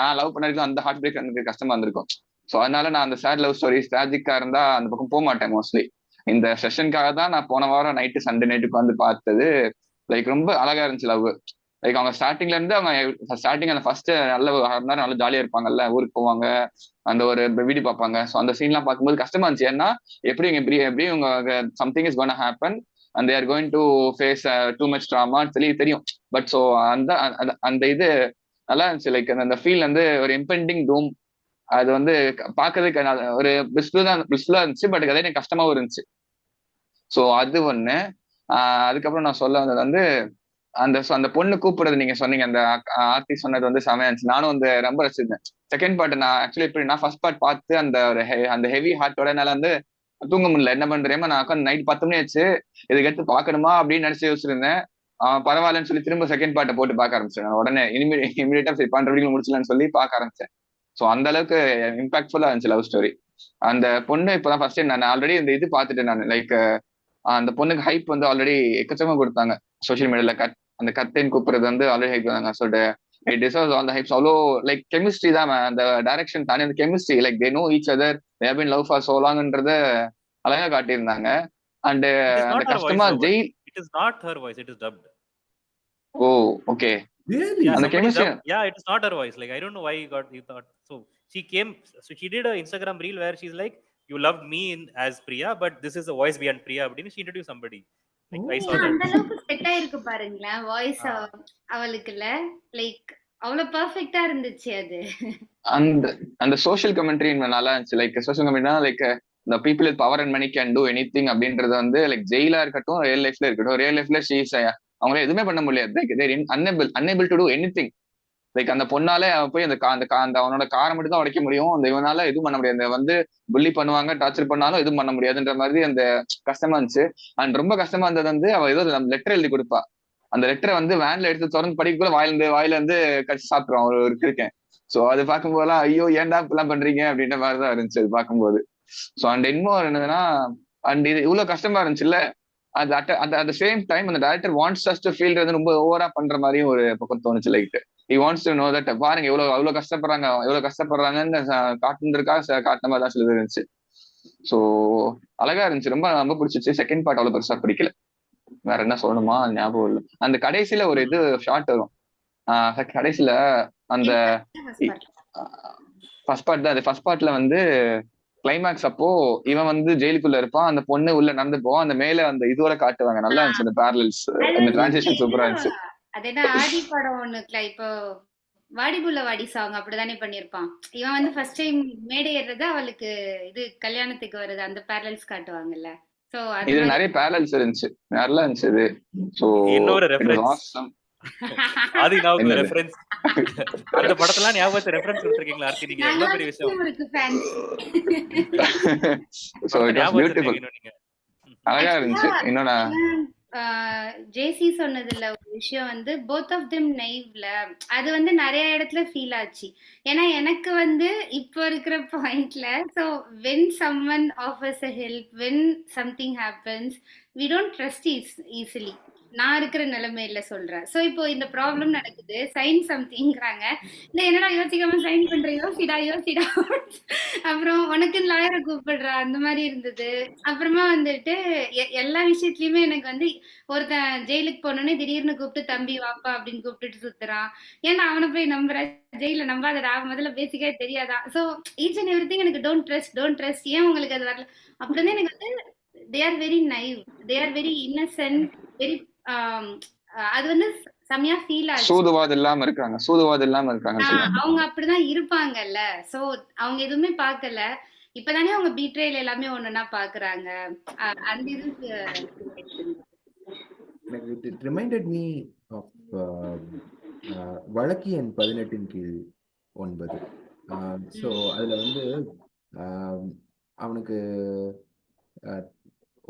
ஏன் லவ் பண்ணிருக்கோம் அந்த ஹார்ட் பிரேக் எனக்கு கஷ்டமா இருந்திருக்கும். ஸோ அதனால நான் அந்த சேட் லவ் ஸ்டோரி ட்ராஜிக்கா இருந்தா அந்த பக்கம் போக மாட்டேன் மோஸ்ட்லி. இந்த செஷனுக்காக தான் நான் போன வாரம் நைட்டு சண்டே நைட்டுக்கு வந்து பார்த்தது. லைக் ரொம்ப அழகா இருந்துச்சு லவ். லைக் அவங்க ஸ்டார்டிங்ல இருந்து அவங்க ஸ்டார்டிங் அந்த ஃபர்ஸ்ட் நல்ல நல்லா ஜாலியா இருப்பாங்கல்ல, ஊருக்கு போவாங்க, அந்த ஒரு வீடு பார்ப்பாங்க. ஸோ அந்த சீன்லாம் பார்க்கும்போது கஷ்டமா இருந்துச்சு. ஏன்னா எப்படி உங்க something is gonna happen and they're going to face too much drama தெரியும். பட் ஸோ அந்த இது நல்லா இருந்துச்சு. லைக் அந்த ஃபீல் வந்து ஒரு இம்பெண்டிங் டூம். அது வந்து பார்க்கறதுக்கு ஒரு பிளிஸ்ஃபுல்லா இருந்துச்சு. பட் அதே எனக்கு கஷ்டமாவும் இருந்துச்சு. ஸோ அது ஒண்ணு. அதுக்கப்புறம் நான் சொல்ல வந்தது வந்து அந்த பொண்ணு கூப்பிடுறது நீங்க சொன்னீங்க, அந்த ஆர்த்தி சொன்னது வந்து செமையா இருந்துச்சு. நானும் வந்து ரொம்ப ரசிச்சேன். செகண்ட் பார்ட் நான் ஆக்சுவலி எப்படி நான் ஃபர்ஸ்ட் பார்ட் பார்த்து அந்த ஹெவி ஹார்ட்டோட என்னால வந்து தூங்க முடியல. என்ன பண்றேன், நான் உட்காந்து நைட் 10 மணி ஆச்சு இதுக்கு எடுத்து பார்க்கணுமா அப்படின்னு நினைச்சு யோசிச்சிருந்தேன். பரவாயில்லன்னு சொல்லி திரும்ப செகண்ட் பார்ட்டை போட்டு பார்க்க ஆரம்பிச்சேன். உடனே இமிடியேட்டா சரி 12 முடிச்சலான்னு சொல்லி பார்க்க ஆரம்பிச்சேன். ஸோ அந்த அளவுக்கு இம்பாக்ட்ஃபுல்லா இருந்துச்சு லவ் ஸ்டோரி. அந்த பொண்ணு இப்பதான் ஃபர்ஸ்ட் நான் ஆல்ரெடி இந்த இது பார்த்துட்டேன். நான் லைக் அந்த பொண்ணுக்கு ஹைப் வந்து ஆல்ரெடி எக்கச்சக்கமா கொடுத்தாங்க சோசியல் மீடியால. அந்த கத்தேன் கூப்பிடுறது வந்து ஆல்ரெடி ஹைப் பண்ணாங்க. சொல்லிட்டு it deserves all the hypes. அவ்வளோ லைக் கெமிஸ்ட்ரி தான் அந்த டைரக்ஷன் தானே, அந்த chemistry like they know each other, they have been love for so லாங்ன்றத அழகா காட்டியிருந்தாங்க. அண்ட் அந்த கஷ்டமா jail it is not her voice, it is dubbed. Oh okay. Really? அந்த chemistry yeah, it is not her voice. Like I don't know why you thought so. She did an Instagram reel where she's like, you loved me as Priya, but this is the voice beyond Priya அப்படின்னு she introduced somebody. Like I saw that. அந்த அளவுக்கு set ஆயிருக்கு பாருங்களேன் voice அவளுக்குல. Like அவ்வளவு பெர்ஃபெக்ட்டா இருந்துச்சு அது. அந்த சோஷியல் கமெண்ட்ரி நல்லா இருந்துச்சு. லைக் சோஷியல் கமெண்ட்னா like the people with power and money can do anything அப்படின்றது வந்து லைக் ஜெயிலா இருக்கட்டும், ரியல் லைஃப்ல இருக்கட்டும். ரியல் லைஃப்ல அவங்கள எதுவுமே பண்ண முடியாது. Like unable to do anything. Like அந்த பொண்ணால போய் அந்த அவனோட காரை மட்டும் தான் உடைக்க முடியும். அந்த இவனால எதுவும் பண்ண முடியாது. வந்து புள்ளி பண்ணுவாங்க, டார்ச்சர் பண்ணாலும் எதுவும் பண்ண முடியாதுன்ற மாதிரி அந்த கஷ்டமா இருந்துச்சு. அண்ட் ரொம்ப கஷ்டமா இருந்தது வந்து அவ ஏதோ லெட்டர் எழுதி கொடுப்பா. அந்த லெட்டரை வந்து வேன்ல எடுத்து திறந்து படிக்கக்குள்ள வாயில இருந்து கடிச்சு சாப்பிடுவான் ஒரு இருக்கேன். சோ அது பார்க்கும்போதெல்லாம் ஐயோ ஏன்டா இப்பெல்லாம் பண்றீங்க அப்படின்ற மாதிரிதான் இருந்துச்சு அது பார்க்கும்போது. சோ அண்ட் இன்னும் என்னதுன்னா, அண்ட் இது இவ்வளவு கஷ்டமா இருந்துச்சுல்ல, at the same time அந்த director wants us to feel ரொம்ப ஓவரா பண்ற மாதிரியும் ஒரு பக்கம் தோணுச்சு. Like he wants to know that பாருங்க எவ்வளவு கஷ்டப்படுறாங்கன்னு காட்டுறதுக்காக காட்டின மாதிரி தான் சில இருந்துச்சு. சோ அழகா இருந்துச்சு, ரொம்ப பிடிச்சிச்சு. செகண்ட் பார்ட் அவ்வளவு பெருசா பிடிக்கல. வேற என்ன சொல்லணுமா ஞாபகம் இல்லை. அந்த கடைசியில ஒரு இது ஷார்ட் வரும். கடைசியில அந்த ஃபர்ஸ்ட் பார்ட் தான். அது ஃபர்ஸ்ட் பார்ட்ல வந்து கிளைமேக்ஸ் அப்போ இவன் வந்து ஜெயிலுக்குள்ள இருப்பான், அந்த பொண்ணு உள்ள நடந்து போவான், அந்த மேல அந்த இதோட காட்டுவாங்க. நல்லா இருந்துச்சு அந்த பேரலல்ஸ், அந்த டிரான்சிஷன் சூப்பரா இருந்துச்சு. அதேனா ஆடி படம் ஒண்ணுல இப்போ வாடிபுள்ள வாடி சாங் அப்படிதானே பண்ணிருப்பான். இவன் வந்து ஃபர்ஸ்ட் டைம் மேடை ஏறுறது, அவளுக்கு இது கல்யாணத்துக்கு வருது, அந்த பேரலல்ஸ் காட்டுவாங்கல்ல. சோ இது நிறைய பேரலல்ஸ் இருந்துச்சு, நல்லா இருந்துச்சு இது. சோ இன்னொரு ரெஃபரன்ஸ் ஆதி நாவுக்கு ரெஃபரன்ஸ். அந்த படத்தெல்லாம் ஞாபகத்தை ரெஃபரன்ஸ் கொடுத்திருக்கீங்களா ஆர்த்தி? நீங்க எவ்வளவு பெரிய விஷயம். சோ இட் வாஸ் பியூட்டிஃபுல், அழகா இருந்துச்சு. இன்னொன்னு ஜேசி சொன்னதுல ஒரு விஷயம் வந்து both of them naive-ல அது வந்து நிறைய இடத்துல ஃபீல் ஆச்சு. ஏன்னா எனக்கு வந்து இப்போ இருக்கிற பாயிண்ட்ல so when someone offers a help, when something happens, we don't trust easily. நான் இருக்கிற நிலைமையில சொல்றேன். சோ இப்போ இந்த ப்ராப்ளம் நடக்குது, சைன் சம்திங்கிறாங்க, இல்ல என்னடா யோசிக்காம சைன் பண்ற, யோசிடா அப்புறம் உனக்கு லாயரை கூப்பிடுறா, அந்த மாதிரி இருந்தது. அப்புறமா வந்துட்டு எல்லா விஷயத்துலயுமே எனக்கு வந்து ஒருத்தன் ஜெயிலுக்கு போனோடனே திடீர்னு கூப்பிட்டு தம்பி வாப்பா அப்படின்னு கூப்பிட்டுட்டு சுத்துறான். ஏன்னா அவனை போய் நம்புற, ஜெயில நம்பாதடா, முதல்ல பேசிக்கே தெரியாதா. So each and every thing எனக்கு டோன்ட் ட்ரஸ்ட். ஏன் உங்களுக்கு அது வரல அப்படின்னு எனக்கு வந்து they are very naive, they are very innocent, very அது வந்து செமையா ஃபீல் ஆச்சு. சூதுவாது இல்லாம இருக்காங்க. அவங்க அப்படிதான் இருப்பாங்கல்ல. சோ அவங்க எதுவுமே பார்க்கல. இப்பதானே அவங்க பீட்ரேல் எல்லாமே ஒண்ணுன்னா பாக்குறாங்க. அந்த இது எனக்கு it reminded me of வழக்கு எண் 18 கீழ் 9. ஸோ அதுல வந்து அவனுக்கு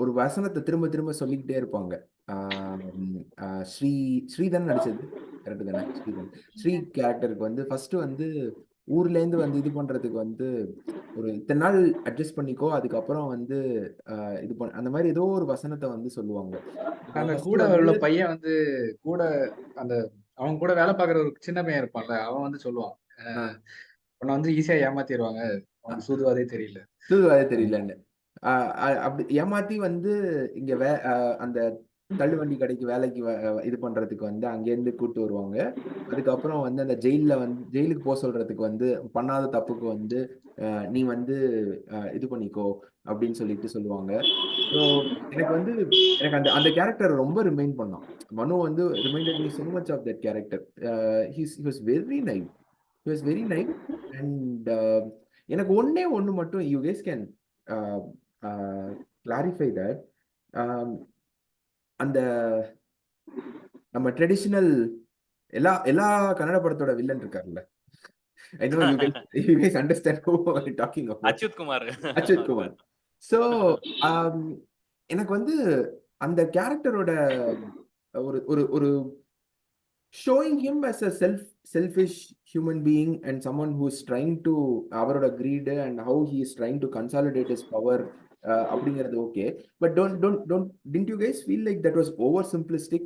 ஒரு வசனத்தை திரும்ப திரும்ப சொல்லிக்கிட்டே இருப்பாங்க. ஸ்ரீதன் நடிச்சது கரெக்டு தானே? ஸ்ரீ கேரக்டருக்கு வந்து ஃபர்ஸ்ட் வந்து ஊர்ல இருந்து வந்து இது பண்றதுக்கு வந்து ஒரு இத்தனை நாள் அட்ஜஸ்ட் பண்ணிக்கோ, அதுக்கப்புறம் வந்து இது பண்ண அந்த மாதிரி ஏதோ ஒரு வசனத்தை வந்து சொல்லுவாங்க. அந்த கூட உள்ள பையன் வந்து கூட அந்த அவன் கூட வேலை பார்க்குற ஒரு சின்ன பையன் இருப்பான்ல, அவன் வந்து சொல்லுவான், உன்னை வந்து ஈஸியா ஏமாத்திடுவாங்க, அவனுக்கு சூதுவாதே தெரியலன்னு. அப்படி ஏமாத்தி வந்து இங்க அந்த தள்ளுவண்டி கடைக்கு வேலைக்கு இது பண்றதுக்கு வந்து அங்கேருந்து கூட்டு வருவாங்க. அதுக்கப்புறம் வந்து அந்த ஜெயிலுக்கு போக சொல்றதுக்கு வந்து பண்ணாத தப்புக்கு வந்து நீ வந்து இது பண்ணிக்கோ அப்படின்னு சொல்லுவாங்க. ஸோ எனக்கு அந்த கேரக்டர் ரொம்ப ரிமைண்ட் பண்ணான். மனு வந்து reminded me so much of that character. He was very nice and எனக்கு ஒண்ணு மட்டும் you guys can clarify that. அந்த நம்ம ட்ரெடிஷனல் எல்லா கன்னட படத்தோட வில்லன் இருக்காருல்ல, I know you guys understand who I'm talking about. Achyuth Kumar. So எனக்கு வந்து அந்த கேரக்டரோட ஒரு showing him as a selfish human being and someone who is trying to அவரோட greed and how he is trying to consolidate his power அப்படிங்கிறது okay. But didn't you guys feel like that was over simplistic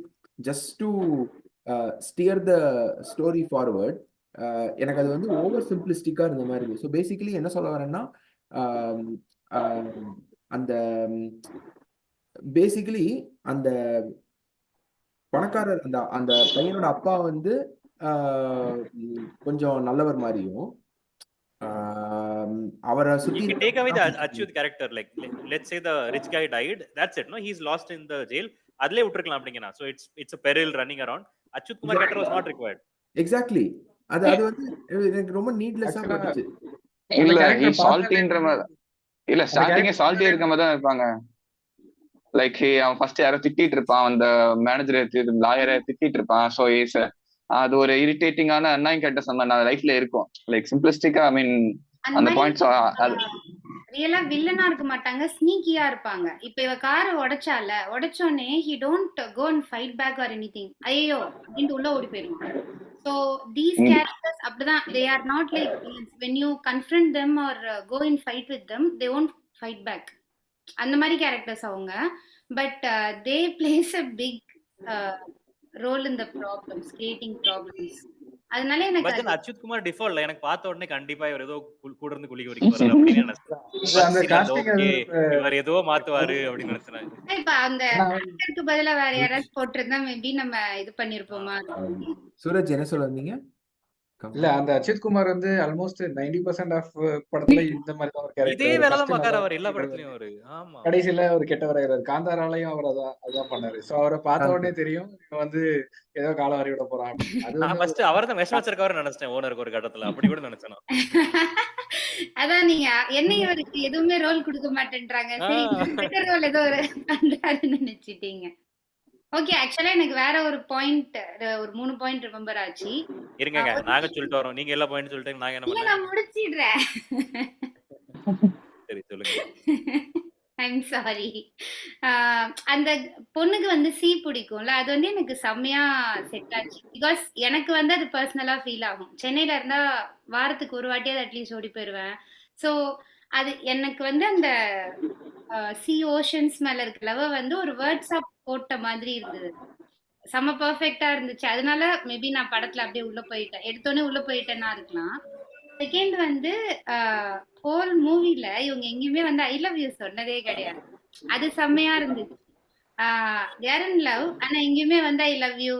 just to steer the story forward? எனக்கு அது வந்து over சிம்பிளிஸ்டிக்கா இருந்த மாதிரி இருக்கு. So basically என்ன சொல்ல வரேன்னா, அந்த பேசிக்கலி அந்த பணக்காரர் அந்த பையனோட அப்பா வந்து கொஞ்சம் நல்லவர் மாதிரியும், அவரை சுத்தி take away the Achyut character, like let's say the rich guy died, that's it, no, he's lost in the jail, adle uttirkalam அப்படிங்கனா. So it's a peril running around. Achyut Kumar character was not required. Exactly. அது வந்து எனக்கு ரொம்ப நீட்லெஸ்ஸா பட்டுச்சு. இல்ல he saltyன்ற மாதிரி இல்ல, ஸ்டார்டிங்கே salty இருக்க மாதிரி தான் இருப்பாங்க. லைக் அவன் ஃபர்ஸ்ட் யாரோ திட்டிட்டு இருப்பான், அந்த மேனேஜர் லாயரை திட்டிட்டு இருப்பான். ஸோ அது ஒரு இரிட்டேட்டிங்கான அன்னாயிங் கேரக்டர்ஸ் நம்ம லைஃப்ல இருக்கும். லைக் சிம்பிளிஸ்டிக்கா ஐ மீன் அந்த பாயிண்ட்ஸ் ரியலா வில்லனா இருக்க மாட்டாங்க, ஸ்னீக்கியா இருப்பாங்க. இப்ப இவ காரை உடைச்சோடனே he don't go and fight back or anything. ஐயோ அப்படின்ட்டு உள்ள ஓடி போயிடுவான். So these characters அப்படிதான், they are not like villains. When you confront them or go and fight with them, they won't fight back. அந்த மாதிரி கேரக்டர்ஸ் அவங்க. But they plays a big role in the problems, creating problems. அதனால எனக்கு அச்சுத் Kumar default எனக்கு பார்த்த உடனே கண்டிப்பா இவர் ஏதோ கூட இருந்து குளிக்க வரைக்கும் வராரு அப்படின்னு நினைச்சேன். இவர் ஏதோ மாத்துவாரு அப்படின்னு நினைச்சேன். இப்ப அந்த ஆக்டருக்கு பதிலா வேற யாராவது போட்டிருந்தா மேபி நம்ம இது பண்ணிருப்போமா. சூரஜ் என்ன சொல்ல வந்தீங்க? இல்ல அந்த அச்சித் குமார் வந்து ஆல்மோஸ்ட் 90% ஆஃப் படத்துல இந்த மாதிரி தான் ஒரு கேரக்டர். இதே வேலை பார்க்கறாரு அவர் எல்லா படத்துலயும் அவரு. ஆமா, கடைசில ஒரு கெட்டவராயிராரு. காந்தாராலையும் அவர் அதான் பண்ணாரு. சோ அவரை பார்த்த உடனே தெரியும் இவன் வந்து ஏதோ கால வரி விட போறான். அது நான் ஃபர்ஸ்ட் அவர்தான் விஷம் வச்சிருக்காரு நினைச்சேன் ஓனருக்கு ஒரு கட்டத்துல. அப்படி கூட நினைச்சேன். அதான் நீங்க என்ன இவருக்கு எதுவுமே ரோல் கொடுக்க மாட்டேன்றாங்க, சரி பெட்டர் ரோல் ஏதோ பண்றாருன்னு நினைச்சிட்டீங்க. ஓகே, ஆக்சுவலா எனக்கு வேற ஒரு பாயிண்ட், ஒரு 3 பாயிண்ட் ரிமெம்பர் ஆச்சு. இருங்க நாங்க சொல்லிட்டு வரோம், நீங்க எல்லா பாயிண்ட் சொல்லிட்டீங்க, நாங்க என்ன பண்ணலாம்? நான் முடிச்சிடுறேன். சரி சொல்லுங்க. I'm sorry. அந்த பொண்ணுக்கு வந்து சி பிடிக்கும்ல, அது வந்து எனக்கு செம்மையா செட் ஆச்சு. பிகாஸ் எனக்கு வந்து அது பர்சனலா ஃபீல் ஆகும். சென்னையில இருந்தா வாரத்துக்கு ஒரு வாட்டியாவது அட்லீஸ்ட் ஓடி போயிடுவேன். ஸோ அது எனக்கு வந்து அந்த சி ஓஷன்ஸ் மேல இருக்க லவ் வந்து ஒரு வேர்ட்ஸா போட்ட மாதிரி இருந்தது. செம்ம பர்ஃபெக்டா இருந்துச்சு. அதனால மேபி நான் படத்துல அப்படியே உள்ள போயிட்டேன், எடுத்தோடனே உள்ள போயிட்டேன்னா இருக்கலாம். செகண்ட் வந்து ஹோல் மூவில இவங்க எங்கேயுமே வந்து ஐ லவ் யூ சொன்னதே கிடையாது. அது செம்மையா இருந்துச்சு. தேர் இன் லவ், ஆனா எங்கேயுமே வந்து I love you,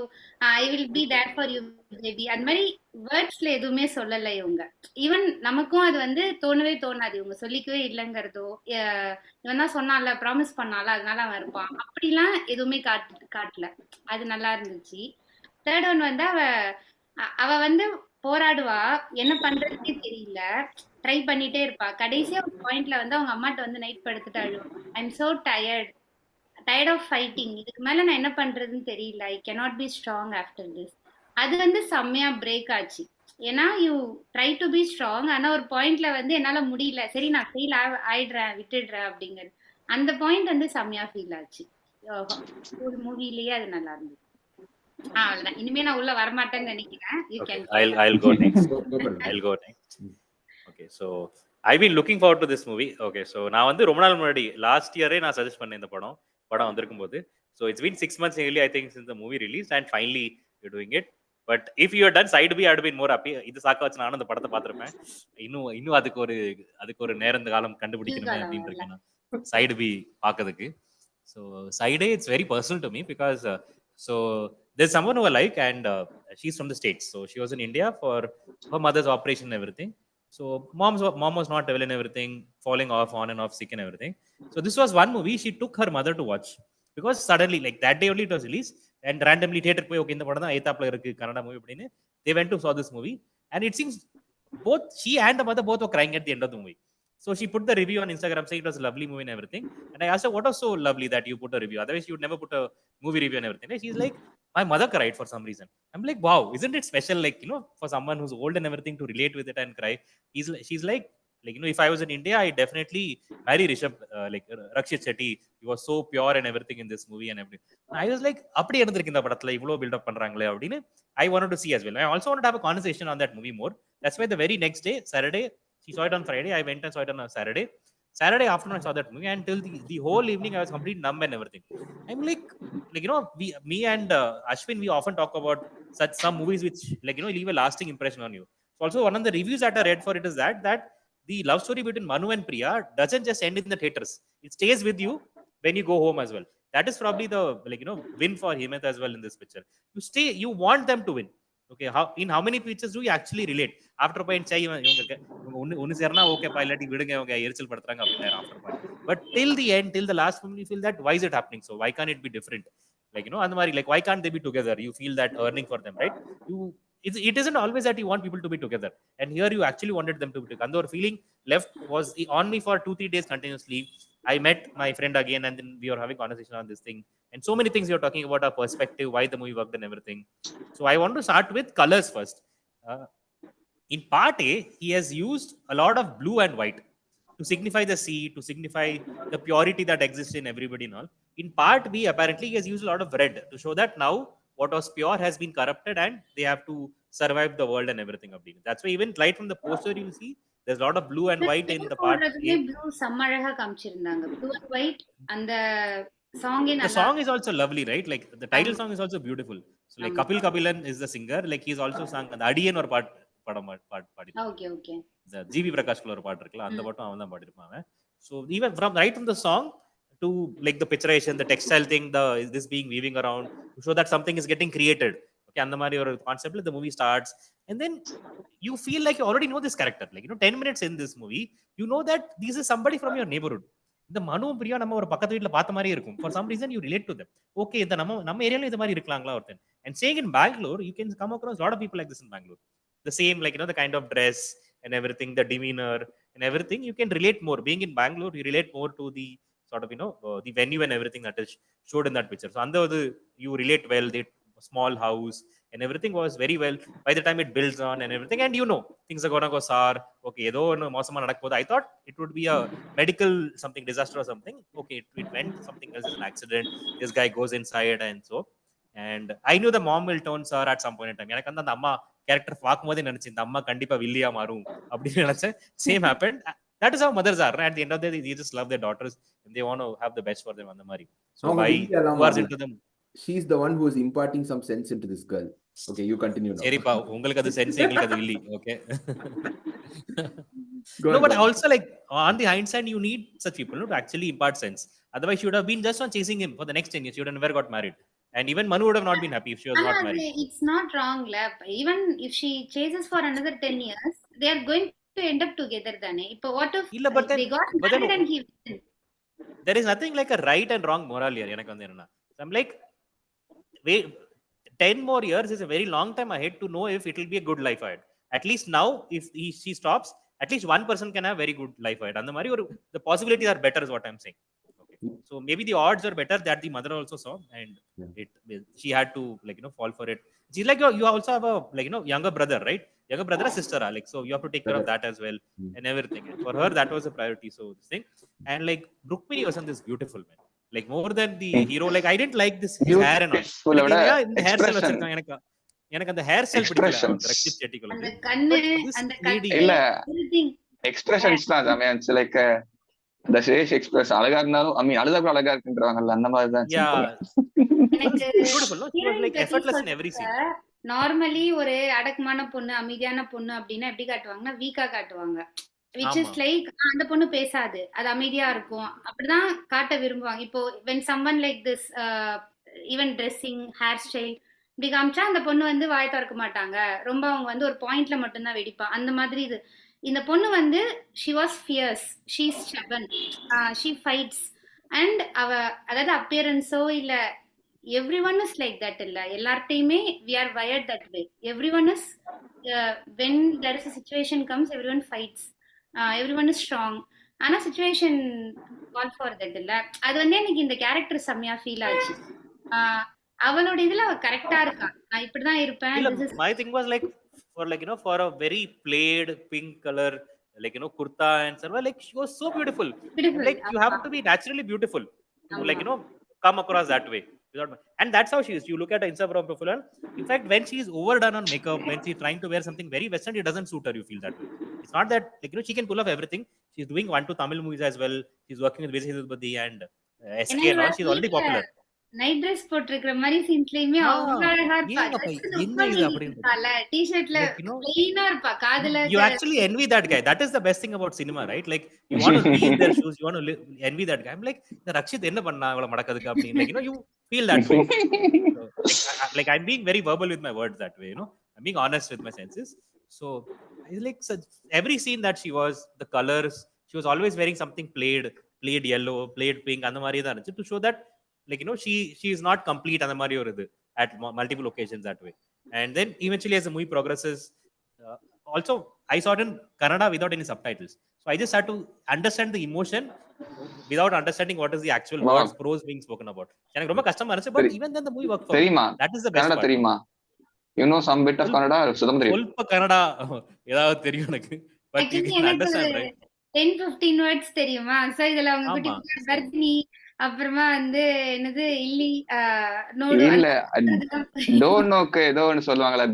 I will be there for you baby, அந்த மாதிரி வேர்ட்ஸ்ல எதுவுமே சொல்லலை இவங்க. ஈவன் நமக்கும் அது வந்து தோணவே தோணாது, இவங்க சொல்லிக்கவே இல்லைங்கிறதோ, இவன் தான் சொன்னால ப்ராமிஸ் பண்ணால அதனால அவன் இருப்பான் அப்படிலாம் எதுவுமே காட்டல. அது நல்லா இருந்துச்சு. தேர்ட் ஒன் வந்து அவ வந்து போராடுவா, என்ன பண்றதுன்னே தெரியல, ட்ரை பண்ணிட்டே இருப்பா. கடைசியா ஒரு பாயிண்ட்ல வந்து அவங்க அம்மாட்ட வந்து நைட் படுத்துட்டு அழுவா. I am so tired of fighting. இதுக்கு மேல நான் என்ன பண்றதுன்னு தெரியல. I cannot be strong after this. அது வந்து செம்மையா பிரேக் ஆச்சு. ஏன்னா you try to be strong, ஆனா ஒரு பாயிண்ட்ல வந்து என்னால முடியல, சரி நான் ஃபெயில் ஆயிடுறேன், விட்டுடுறேன் அப்படிங்கிறது. அந்த பாயிண்ட் வந்து செம்மையா ஃபீல் ஆச்சு. ஒரு மூவிலேயே அது நல்லா இருந்தது. அவ்வளவுதான். இனிமே நான் உள்ள வரமாட்டேன்னு நினைக்கிறேன். You Okay, can. I'll go next. Go for it. I'll go next. Okay, so I've been looking forward to this movie. Okay, so நான் வந்து ரொம்ப நாள் முன்னாடி லாஸ்ட் இயரே நான் சஜஸ்ட் பண்ணேன் இந்த படம் வந்திருக்கும் போது. So it's been 6 months nearly I think since the movie released and finally you're doing it. But if you had done side B, I would have been more happy. இது சாக்க வச்சு நானும் அந்த படத்தை பார்த்திருப்பேன். இன்னும் அதுக்கு ஒரு நேரம் காலம் கண்டுபிடிக்கணுமே அப்படின்னு இருக்கேன் நான் சைடு பி பார்க்கிறதுக்கு. So side A, it's very personal to me because so there's someone who I like and she's from the States. So she was in India for her mother's operation and everything. So mom was not well and everything, falling off, on and off, sick and everything. So this was one movie she took her mother to watch because suddenly, like that day only it was released and randomly theater போய் okay இந்த படம் தான் ஐத்தாப்ல இருக்கு Kannada movie அப்படின்னு they went to saw this movie and it seems both she and the mother both were crying at the end of the movie. So she put the review on Instagram saying it was a lovely movie and everything. And I asked her, what was so lovely that you put a review? Otherwise, you would never put a movie review and everything. And she's like, my mother cried for some reason. I'm like, wow, isn't it special? Like, for someone who's old and everything to relate with it and cry. She's like, if I was in India, I definitely marry Rakshit Shetty. He was so pure and everything in this movie and everything. And I was like, அப்படி இருந்திருக்கு இந்த படத்துல இவ்ளோ build up பண்றாங்களே அப்படின்னு I wanted to see as well. I also wanted to have a conversation on that movie more. That's why the very next day, Saturday, she saw it on Friday. I went and saw it on a Saturday. Saturday afternoon, I saw that movie, and till the whole evening, I was completely numb and everything. I'm like me and Ashwin, we often talk about some movies which leave a lasting impression on you. So also, one of the reviews that I read for it is that the love story between Manu and Priya doesn't just end in the theaters. It stays with you when you go home as well. That is probably the win for Hemant as well in this picture. You want them to win. Okay, how many pictures do you actually relate? After point say ஒன்னு சேர்னா ஓகேப்பா இல்லாட்டி விடுங்க அவங்க எரிச்சல் படுத்துறாங்க அப்படின்னா after point. But till the end, till the last moment, you feel that why is it happening? So why can't it be different? அந்த மாதிரி why can't they be together? You feel that earning for them, right? It isn't always that you want people to be together, and here you actually wanted them to be together. And the feeling left was on me for 2-3 days continuously. I met my friend again and then we were having conversation on this thing and so many things you're talking about our perspective, why the movie worked and everything. So I want to start with colors first. In part A, he has used a lot of blue and white to signify the sea, to signify the purity that exists in everybody and all. In part B, apparently he has used a lot of red to show that now what was pure has been corrupted and they have to survive the world and everything. That's why even right from the poster you will see there's a lot of blue and white in the part A. Blue செம்ம அழகா காமிச்சிருந்தாங்க. Blue and white and the song is also lovely, right? Like the title song is also beautiful. So like Kapilan is the singer, like he's also sung the Adiyan or part body. Okay. The GB Prakashkulla ஒரு பாட்டு இருக்குல அந்த பாட்டும் அவன் தான் பாடிருப்பாங்க. So even from the song to like the picturation, the textile thing, this being weaving around to show that something is getting created. Okay, அந்த மாதிரி ஒரு கான்செப்ட்ல the movie starts and then you feel like you already know this character. 10 minutes in this movie, you know that this is somebody from your neighborhood. இந்த மனுவும் பிரியா நம்ம ஒரு பக்கத்து வீட்டுல பார்த்த மாதிரி இருக்கும். For some reason you relate to them. Okay, இந்த நம்ம ஏரியால இந்த மாதிரி இருக்கலாங்களா ஒருத்தன். And staying in Bangalore, you can come across a lot of people like this in Bangalore. The same the kind of dress and everything, the demeanor and everything, you can relate more. Being in Bangalore, you relate more to the sort of the venue and everything that is showed in that picture. So under you relate well. The small house and everything was very well. By the time it builds on and everything, and things are gonna go sour. Okay, ஏதோ ஒன்னு மோசமா நடக்குது. I thought it would be a medical something disaster or something. Okay, it went something else, an accident. This guy goes inside and so. And I knew the mom will turn sour at some point in time. எனக்கு அந்த அம்மா character பார்க்கும்போதே நினைச்சேன் இந்த அம்மா கண்டிப்பா வில்லியா மாறும் அப்படின்னு நினைச்சேன். Same happened. That is how mothers are. At the end of the day, they just love their daughters and they want to have the best for them அந்த மாதிரி. So by who are into them, she's the one who is imparting some sense into this girl. Okay, you continue now. சரிப்பா உங்களுக்கு அது sense எங்களுக்கு அது வில்லி. Okay. No, but also like on the hindsight, you need such people to actually impart sense. Otherwise, she would have been just on chasing him for the next 10 years. She would have never got married. And even Manu would have not been happy if she was not married. It's not wrong, even if she chases for another 10 years, they are going to end up together. What if they got married and he didn't? There is nothing like a right and wrong moral here. I'm like, 10 more years is a very long time ahead to know if it will be a good life ahead. At least now, if she stops, at least one person can have very good life ahead. And the possibilities are better is what I'm saying. Okay. So maybe the odds are better that the mother also saw, and she had to fall for it. She's like, you also have a younger brother, right? Younger brother or sister, like, so you have to take care of that as well, and everything. And for her, that was a priority. So this thing, and like Rukmini was on this beautiful, man. Like more than the hero, like I didn't like his hair and all. இந்த hair style வச்சிருக்காங்க, எனக்கு அந்த hair style பிடிக்கல. ரக்ஷித் செட்டிக்குள்ள அந்த கண்ணு, அந்த lady இல்ல, expressions தான் ஜாமியான்ஸ். லைக் அந்த ஃபேஸ் எக்ஸ்பிரஷன் அழகா இருந்தாலும் அழுதா கூட அழகா இருக்குன்றாங்கல்ல, அந்த மாதிரி தான். நார்மலி ஒரு அடக்கமான பொண்ணு, அமைதியான பொண்ணு அப்படின்னா எப்படி காட்டுவாங்கன்னா வீக்கா காட்டுவாங்க. which is like அந்த பொண்ணு பேசாது, அது அமைதியா இருக்கும், அப்படிதான் காட்ட விரும்புவாங்க. இப்போ when someone like this even dressing, hair style இப்படி காமிச்சா அந்த பொண்ணு வந்து வாய் திறக்க மாட்டாங்க, ரொம்ப அவங்க வந்து ஒரு பாயிண்ட்ல மட்டும்தான் வெடிப்பா, அந்த மாதிரி. இது இந்த பொண்ணு வந்து she was fierce, she is stubborn, she fights, and அதாவது appearance-ஓ இல்ல, everyone is like that இல்ல, எல்லார்ட்டையுமே we are wired that way. Everyone is when there is a situation comes, everyone fights, everyone is strong. ஆனா situation call for that இல்ல. அது வந்து எனக்கு இந்த character செம்மையா ஃபீல் ஆச்சு. அவளோட இதுல அவ கரெக்டா இருக்கா, நான் இப்படிதான் இருப்பேன். My thing was like for a very plaid pink color, kurta and sarva, like she was so beautiful. Like you have to be naturally beautiful to come across that way. And that's how she is. You look at her Instagram profile. In fact, when she is overdone on makeup, when she's trying to wear something very western, it doesn't suit her. You feel that way. It's not that she can pull off everything. She's doing 1-2 Tamil movies as well. She's working with Vijay Sethupathi and SK and all. She's already popular. Night dress போட்டுருக்கிற மாதிரி சீன்ஸ்லயுமே அவ்வளவு அழகா இருப்பா. டி-ஷர்ட்ல ப்ளைனா இருப்பா, காதுல. You actually envy that guy. That is the best thing about cinema, right? Like you want to be in their shoes, you want to envy that guy. I'm like, the Rakshit என்ன பண்ணா அவள மடக்கதுக்கு அப்படி, like you feel that way. So, like I'm being very verbal with my words that way, I'm being honest with my senses. So I like every scene that she was, the colors, she was always wearing something played yellow, played pink, அந்த மாதிரி தான் இருந்துச்சு, to show that she is not complete அந்த மாதிரி ஒரு இது at multiple occasions that way. And then eventually as the movie progresses, also I saw it in Kannada without any subtitles, so I just had to understand the emotion without understanding what is the actual words, prose being spoken about. எனக்கு ரொம்ப கஷ்டமா இருந்துச்சு, but even then the movie worked for me. That is the best part. தெரியுமா, you know some bit of Kannada? சுதம் தெரியும், ಸ್ವಲ್ಪ கன்னடா ஏதாவது தெரியும் எனக்கு, but you can understand, right? 10-15 words தெரியுமா? சோ இதுல அவங்க குட்டி கர்ப்பிணி, அப்புறமா வந்து என்னது இல்லி, நோடு இல்ல டோனோக்கு ஏதோ ஒன்னு சொல்லுவாங்கல,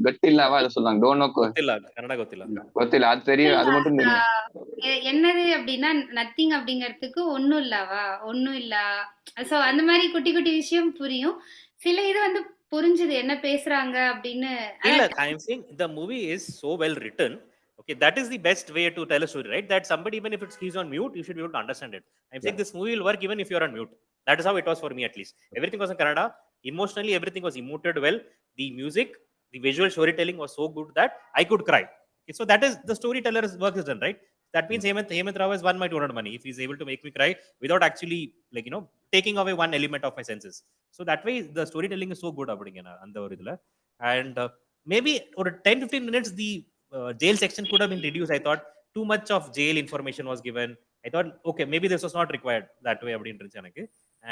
கட்டில்லாவா அத சொல்லுவாங்க, டோனோக்கு கொத்திலா, கன்னடா கொத்திலா, அது தெரியும், அது மட்டும் தெரியும். என்னது அப்படின்னா நத்திங் அப்படிங்கிறதுக்கு ஒண்ணும் இல்லவா, ஒண்ணும் இல்ல. சோ அந்த மாதிரி குட்டி குட்டி விஷயம் புரியும். சில இது வந்து புரிஞ்சுது என்ன பேசுறாங்க அப்படின்னு. இல்ல, I am saying the movie is so well written. Okay, that is the best way to tell a story, right? That somebody, even if he's on mute, you should be able to understand it. I'm saying this movie will work even if you're on mute. That is how it was for me, at least. Everything was in Kannada. Emotionally, everything was emoted well. The music, the visual storytelling was so good that I could cry. Okay, so that is the storyteller's work is done, right? That means Hemant Rao has won my 200 money if he's able to make me cry without actually taking away one element of my senses. So that way the storytelling is so good அந்த ஒரு இதுல. And maybe ஒரு 10-15 minutes the jail section could have been reduced. I thought too much of jail information was given. I thought, okay, maybe this was not required that way.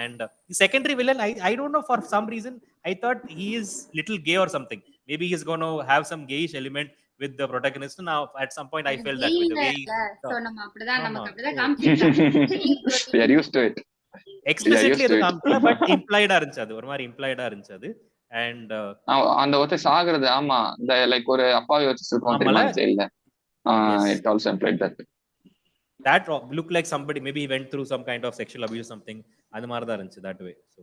And the secondary villain, I don't know, for some reason I thought he is little gay or something. Maybe he's going to have some gayish element with the protagonist. Now at some point I felt that with the way so நம்ம அப்படிதான் நமக்கு அப்படிதான் காமிச்சிட்டாங்க. We are used to it. Explicitly அது காமிக்கல, but implied ஆ இருந்துச்சு, அது ஒரு மாதிரி implied ஆ இருந்துச்சு அது. And அந்த ஒருத்த சாகுறது, ஆமா, இந்த லைக் ஒரு அப்பாவி வச்சு சொல்றோம் தெரியுமா ஜெயில்ல, it also implied that looked like somebody maybe he went through some kind of sexual abuse something, அந்த மாதிரி தான் இருந்துச்சு that way. So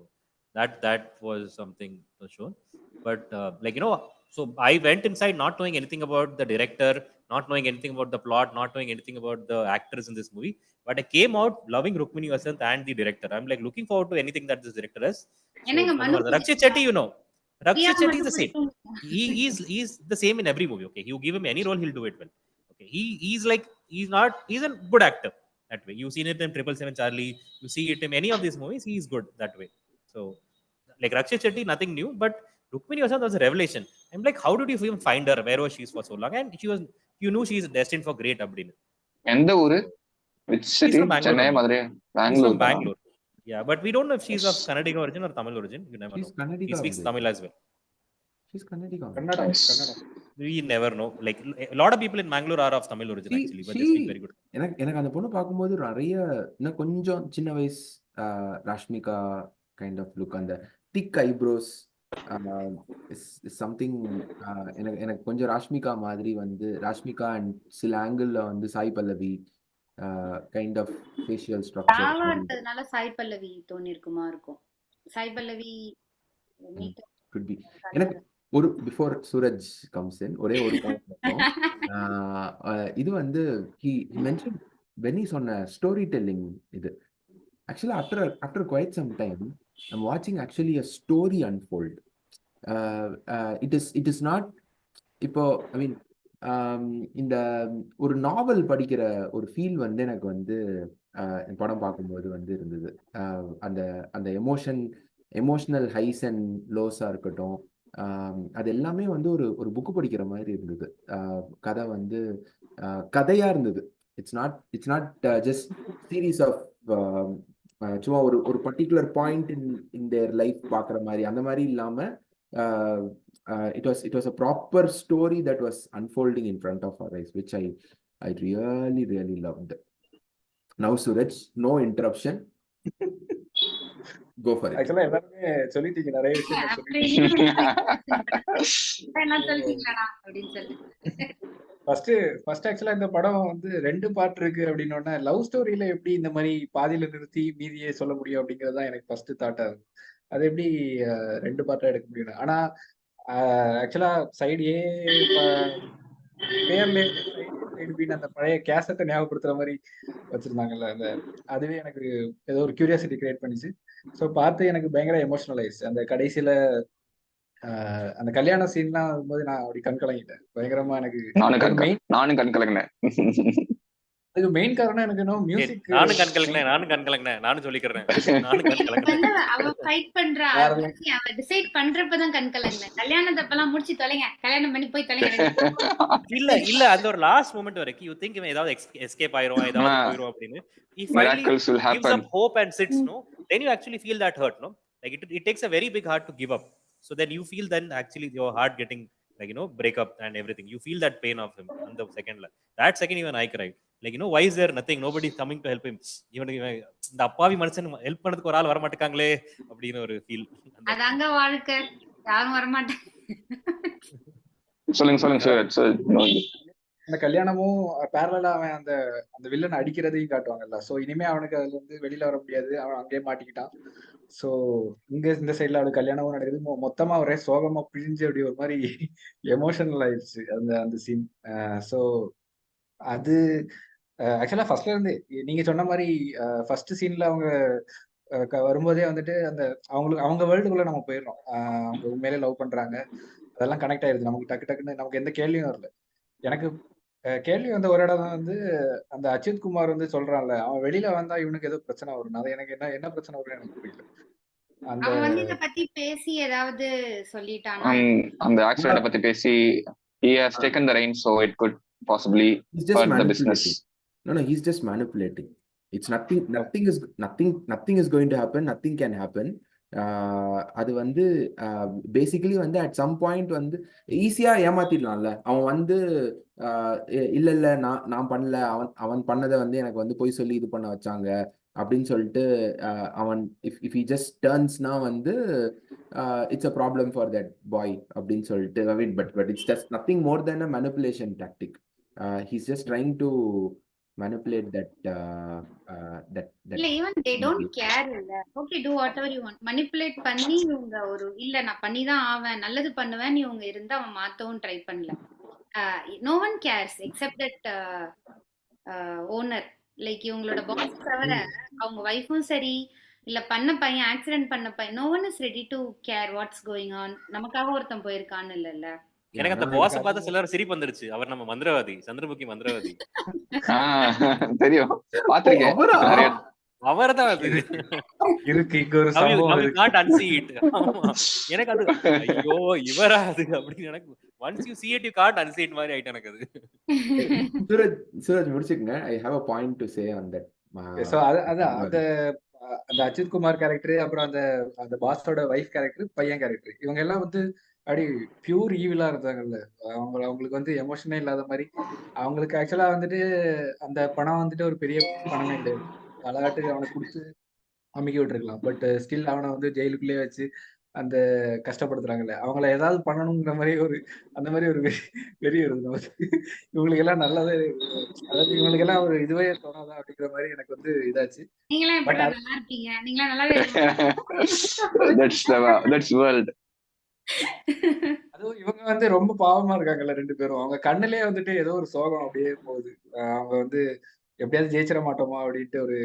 that was something for sure. But so I went inside not knowing anything about the director, not knowing anything about the plot, not knowing anything about the actors in this movie, but I came out loving Rukmini Vasanth and the director. I'm like looking forward to anything that this director has. Rakshit Shetty, Rakshit Shetty is the same. He's the same in every movie. Okay, you give him any role, he'll do it well. Okay, he's a good actor that way. You've seen it in 777 Charlie. You see it in any of these movies. He's good that way. So like Rakshit Shetty, nothing new, but Rukmini Vasanth was a revelation. I'm like, how did you even find her? Where was she for so long? And you knew she is destined for great அப்படின்னு. எந்த ஊரு? Which city? Chennai, Madurai, Bangalore. Bangalore. Yeah, but we don't know if she's of Kannadiga origin or Tamil origin. You never know. He speaks Tamil as well. She's Kannadiga. Kannada. We never know. Like a lot of people in Bangalore are of Tamil origin actually, but they speak very good. எனக்கு அந்த பொண்ணு பார்க்கும்போது நிறைய இன்னும் கொஞ்சம் சின்ன வயசு Rashmika kind of look, அந்த திக் ஐப்ரோஸ் சம்திங். எனக்கு கொஞ்சம் ராஷ்மிகா மாதிரி வந்து, ராஷ்மிகா அண்ட் சில ஆங்கிள் வந்து Sai Pallavi kind of facial structure. Sai Pallavi தோணிருக்குமா இருக்கும். சாய் பல்லவி could be. எனக்கு ஒரு பிஃபோர் சூரஜ் கம்ஸ் இன் ஒரே ஒரு இது வந்து he mentioned when he சொன்ன ஸ்டோரி டெல்லிங் இது. Actually, after quite some time, I'm watching actually a story unfold. It is not. இப்போ ஐ மீன் இந்த ஒரு நாவல் படிக்கிற ஒரு ஃபீல் வந்து எனக்கு வந்து படம் பார்க்கும்போது வந்து இருந்தது. அந்த எமோஷனல் ஹைஸ் அண்ட் லோஸா இருக்கட்டும், அது எல்லாமே வந்து ஒரு புக்கு படிக்கிற மாதிரி இருந்தது. கதை வந்து கதையா இருந்தது. It's not just series of சும்மா ஒரு particular point in their life பார்க்குற மாதிரி அந்த மாதிரி இல்லாம it was a proper story that was unfolding in front of our eyes, which I really loved. Now Suraj, no interruption. Go for it. Actually எல்லாரும் சொல்லிட்டீங்க, நிறைய விஷயம் ஃபர்ஸ்ட் ஆக்சுவலா இந்த படம் வந்து 2 பார்ட் இருக்கு அப்படின்னோடனே லவ் ஸ்டோரியில எப்படி இந்த மாதிரி பாதியில நிறுத்தி மீதியே சொல்ல முடியும் அப்படிங்கிறது தான் எனக்கு ஃபர்ஸ்ட் தாட்டா இருக்கு. அது எப்படி 2 பார்ட்டா எடுக்க முடியும்? ஆனா ஆக்சுவலா சைடு ஏ பேர்ல அந்த பழைய கேசட்டை ஞாபகப்படுத்துற மாதிரி வச்சிருந்தாங்கல்ல, அந்த அதுவே எனக்கு ஏதோ ஒரு கியூரியாசிட்டி கிரியேட் பண்ணிச்சு. ஸோ பார்த்து எனக்கு பயங்கர எமோஷனலைஸ். அந்த கடைசியில அந்த கல்யாண சீன்லாம் வரும்போது நான் அப்படி கண் கலங்கிட்டேன் பயங்கரமா. எனக்கு நானும் கண் கலங்கினேன். அதுக்கு மெயின் காரணம் எனக்கு இன்னும் மியூசிக். நானும் கண் கலங்கினேன். நானும் சொல்லிக்கிறேன். அவ ஃபைட் பண்றா, அவ டிசைட் பண்றப்பதான் கண் கலங்கினேன். கல்யாணத்தப்பெல்லாம் முடிச்சு தொலைங்க, கல்யாணம் பண்ணி போய் தொலைங்க. இல்ல அந்த ஒரு லாஸ்ட் மொமெண்ட் வரைக்கும் you think இவன் ஏதாவது எஸ்கேப் ஆயிரும், ஏதாவது போயிரும் அப்படின்னு. He finally gives up hope and sits, no? Then you actually feel that hurt, no? Like it takes a very big heart to give up. So then you feel then actually your heart getting like, you know, break up and everything. You feel that pain of him on the second. That second even I cried. Like, you know, why is there nothing? Nobody is coming to help him. இவனுக்கு இந்த அப்பாவி மனுஷன் help பண்ணதுக்கு ஒரு ஆள் வர மாட்டாங்களே அப்படின்னு ஒரு ஃபீல். அதாங்க வாழ்க்கை, யாரும் வர மாட்டாங்க. சொல்லுங்க. அந்த கல்யாணமும் பேரலா அவன் அந்த வில்லன் அடிக்கிறதையும் காட்டுவாங்கல்ல. சோ இனிமே அவனுக்கு அதுல இருந்து வெளியில வர முடியாது, அவன் அங்கேயே மாட்டிக்கிட்டான். சோ இங்க இந்த சைட்ல அவளுக்கு கல்யாணமும் நடக்குது. மொத்தமா ஒரே சோகமா பிழிஞ்சு அப்படி ஒரு மாதிரி எமோஷனல் ஆயிடுச்சு அந்த சீன். சோ அது ஆக்சுவலா ஃபர்ஸ்ட்ல இருந்து நீங்க சொன்ன மாதிரி ஃபர்ஸ்ட் சீன்ல அவங்க வரும்போதே வந்துட்டு அந்த அவங்க வேர்ல்டுக்குள்ள நம்ம போயிடுறோம். அவங்க உண்மையிலே லவ் பண்றாங்க, அதெல்லாம் கனெக்ட் ஆயிருது நமக்கு. டக்குன்னு நமக்கு எந்த கேள்வியும் வரல. எனக்கு கேள்வி வந்த ஒரு இடம் வந்து அந்த அஜித் குமார் வந்து சொல்றான்ல, அவன் வெளியில வந்தா இவனுக்கு ஏதோ பிரச்சனை வரும். அது எனக்கு என்ன பிரச்சனை வரும் எனக்கு புரியல. அவன் வந்து இத பத்தி பேசி ஏதாவது சொல்லிட்டானா? அந்த ஆக்சிடென்ட் பத்தி பேசி he has taken the reins, so it could possibly hurt the business. No, he's just manipulating. It's nothing is going to happen. Nothing can happen. அது வந்து பேசிக்கலி வந்து அட் சம் பாயிண்ட் வந்து ஈஸியா ஏமாத்திடலாம்ல. அவன் வந்து இல்ல நான் பண்ணல, அவன் பண்ணதை வந்து எனக்கு வந்து போய் சொல்லி இது பண்ண வச்சாங்க அப்படின்னு சொல்லிட்டு அவன் இஃப் ஹி ஜஸ்ட் டர்ன்ஸ்னா வந்து it's a problem for that boy அப்படின்னு சொல்லிட்டு. I mean but it's just nothing more then a manipulation tactic. He's just trying to manipulate that இல்ல even they don't care. இல்ல okay, do whatever you want. manipulate பண்ணி இவங்க ஒரு இல்ல நான் பண்ணி தான் ஆவேன், நல்லது பண்ணுவேன் இவங்க இருந்தா அவன் மாத்தவும் ட்ரை பண்ணல. no one cares except that owner. Like இவங்களோட பாஸ் தவிர அவங்க வைஃபும் சரி, இல்ல பண்ண பையன் ஆக்சிடென்ட் பண்ண பையன், no one is ready to care what's going on. நமக்காக ஒருத்தன் போயிருக்கான்னு இல்லல்ல. எனக்கு அந்த பாஸ் பார்த்து சிலர் சிரிப்பு வந்துருச்சு. அவர் நம்ம மந்திரவாதி, சந்திரமுகி மந்திரவாதி. தெரியும், பாத்திருக்கேன். அவர்தான் அது. இருக்கு இங்க ஒரு சம்பவம் இருக்கு. Can't unsee it. எனக்கு அது ஐயோ இவரா அது அப்படின்னு எனக்கு once you see it you can't unsee it மாதிரி ஆயிட்டு எனக்கு அது. சூரஜ் முடிச்சுக்கங்க. I have a point to say on that. So அதான் அந்த அஜித் குமார் கேரக்டர், அப்புறம் அந்த பாஸோட வைஃப் கேரக்டர், பையன் கேரக்டர், இவங்க எல்லாம் வந்து அப்படி பியூர் ஈவிலா இருந்தாங்கல்ல. அவங்களுக்கு வந்து எமோஷனே இல்லாத மாதிரி. அவங்களுக்கு ஆக்சுவலா வந்துட்டு அந்த பணம் வந்துட்டு ஒரு பெரிய பணமே கிடையாது. அழகாட்டுக்கு அவனை கொடுத்து அமைக்க விட்டுருக்கலாம். பட் ஸ்டில் அவனை வந்து ஜெயிலுக்குள்ளேயே வச்சு அந்த கஷ்டப்படுத்துறாங்கல்ல. அவங்கள ஏதாவது பண்ணணுங்கிற மாதிரி அந்த மாதிரி ஒரு வெறி வருது நமக்கு. இவங்களுக்கு எல்லாம் நல்லதே, அதாவது இவங்களுக்கு எல்லாம் ஒரு இதுவே தோணாதா அப்படிங்கிற மாதிரி எனக்கு வந்து இதாச்சு. நீங்களா பட் எப்படிடா நல்லா இருப்பீங்க? நீங்களா நல்லாவே இருப்பீங்க. that's world. அதுவும் இவங்க வந்து ரொம்ப பாவமா இருக்காங்கல்ல ரெண்டு பேரும். அவங்க கண்ணுலயே வந்துட்டு ஏதோ ஒரு சோகம் அப்படியே போகுது. அவங்க வந்து எப்படியாவது ஜெயிச்சிட மாட்டோமா அப்படின்ட்டு ஒரு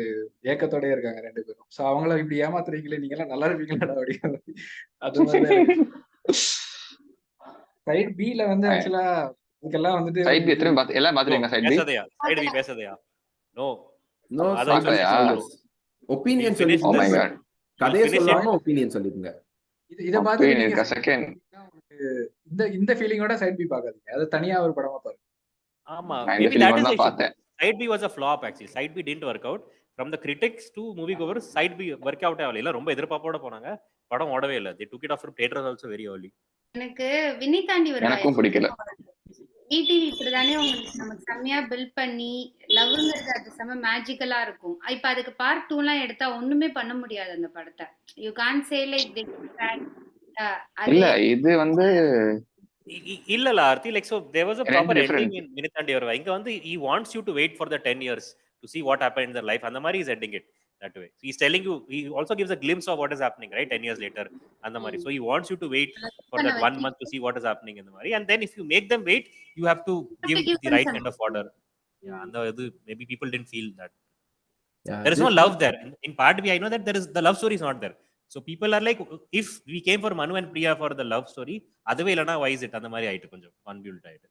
ஏக்கத்தோடயே இருக்காங்க ரெண்டு பேரும். சோ அவங்கள இப்படி ஏமாத்துறீங்களே, நீங்க எல்லாம் நல்லா இருப்பீங்களா அப்படிங்கிற மாதிரி. அது மாதிரி சைட் பில வந்து ஆக்சுவலா இதுக்கெல்லாம் வந்துட்டு சைட் பி எத்தனை எல்லாம் பாத்துறீங்க? சைட் பி பேசதையா? நோ ஒபினியன் சொல்லுங்க. கதையை சொல்லாம ஒபினியன் சொல்லுங்க. இத பாத்து செகண்ட் இந்த ஃபீலிங்கோட சைட் பி பாக்காதீங்க. அது தனியா ஒரு படமா பாருங்க. ஆமா, maybe that is the issue. Side B was a flop actually. Side B didn't work out. From the critics to movie goers, Side B work out ஆகல. ரொம்ப எதிர்பார்ப்போட போனாங்க. படம் ஓடவே இல்ல. They took it off from theaters also very early. எனக்கு வினிதாண்டி ஒரு எனக்கும் பிடிக்கல. டிடிவி இப்படிதானே உங்களுக்கு நமக்கு செம்மையா பில்ட் பண்ணி லவ்ங்கிறது அது செம்ம மேஜிக்கலா இருக்கும். இப்ப அதுக்கு பார்ட் 2 எல்லாம் எடுத்தா ஒண்ணுமே பண்ண முடியாது அந்த படத்தை. யூ கான்ட் சே லைக் இல்ல இது வந்து இல்லல Aarthi, like so there was a proper ending in வினிதாண்டி வருவா. இங்க வந்து he wants you to wait for the 10 years to see what happened in their life. அந்த மாதிரி is ending it that way. So he's telling you, he also gives a glimpse of what is happening, right, 10 years later அந்த மாதிரி. So he wants you to wait for that 1 month to see what is happening in the மாதிரி. And then if you make them wait, you have to give the right kind of order. Yeah, and maybe people didn't feel that. Yeah, there is no love there. In part B, I know that there is the love story is not there. So people are like, if we came for Manu and Priya for the love story, அதுவே இல்லனா why is it அந்த மாதிரி ஆயிட்டு கொஞ்சம் convoluted ஆயிட்டு.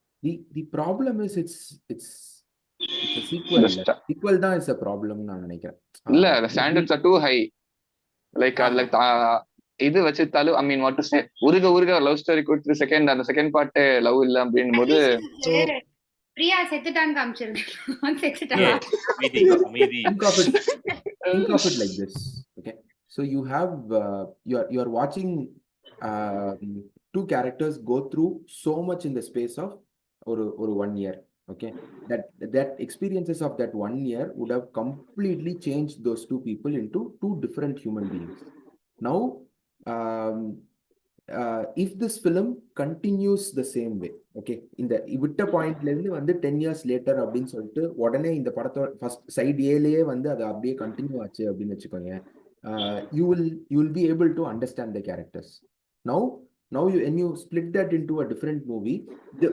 The problem is it's a sequel. Sequel தான் is a problem நான் நினைக்கிறேன். இல்ல, the standards are too high. Like இது வச்சிட்டாலும் I mean what to say, உருக லவ் ஸ்டோரி கொடுத்து அந்த செகண்ட் பார்ட் லவ் இல்ல அப்படிங்கும்போது பிரியா செத்துட்டான்னு காமிச்சிருக்காங்க. செத்துட்டாங்க. Think of it like this. Okay. So you have you are watching two characters go through so much in the space of or 1 year. Okay, that experiences of that 1 year would have completely changed those two people into two different human beings. Now if this film continues the same way, okay, in the விட்ட பாயிண்ட்ல இருந்து வந்து 10 years later அப்படின்னு சொல்லிட்டு உடனே இந்த படத்தோட first side ஏலயே வந்து அது அப்படியே கண்டினியூ ஆச்சு அப்படின்னு வச்சுக்கோங்க. You will be able to understand the characters. Now when you split that into a different movie,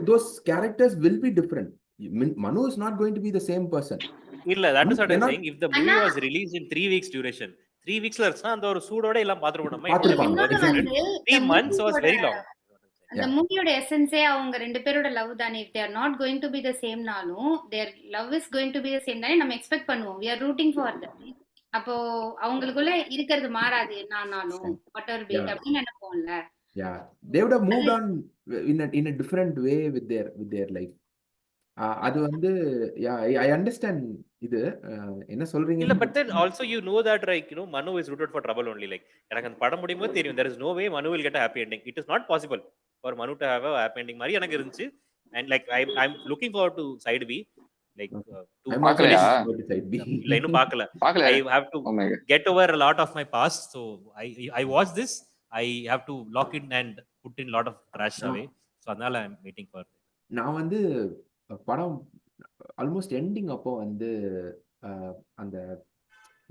those characters will be different. Manu is not going to be the same person. இல்ல, that is what I'm saying. If the movie was released in 3 weeks duration, 3 weeksல இருந்துச்சுனா அந்த ஒரு சூடோட எல்லாம் பாத்துறோம். 3 months was very long. அந்த மூவியோட எசன்ஸே அவங்க ரெண்டு பேரோட லவ் தானே. if they are not going to be the same நாலும் their love is going to be the same தானே நம்ம எக்ஸ்பெக்ட் பண்ணுவோம். we are rooting for them. அப்போ அவங்களுக்குள்ள இருக்கிறது மாறாது என்னானாலும் whatever be அப்படின்னு நினைப்போம்ல. Yeah, they would have moved on in a different way with their life. அது வந்து yeah, I understand இது என்ன சொல்றீங்க. இல்ல, but then also you know that, like, you know, Manu is rooted for trouble only. Like எனக்கு அந்த படம் முடியும்போது தெரியும் there is no way Manu will get a happy ending. It is not possible for Manu to have a happy ending மாதிரி எனக்கு இருந்துச்சு. And like I'm looking forward to side B, like to side B. இல்ல இன்னும் பார்க்கல. I have to get over a lot of my past, so I watch this, I have to lock in and put in lot of trash away. So அதனால I'm waiting for. நான் வந்து படம் almost ending அப்போ வந்து அந்த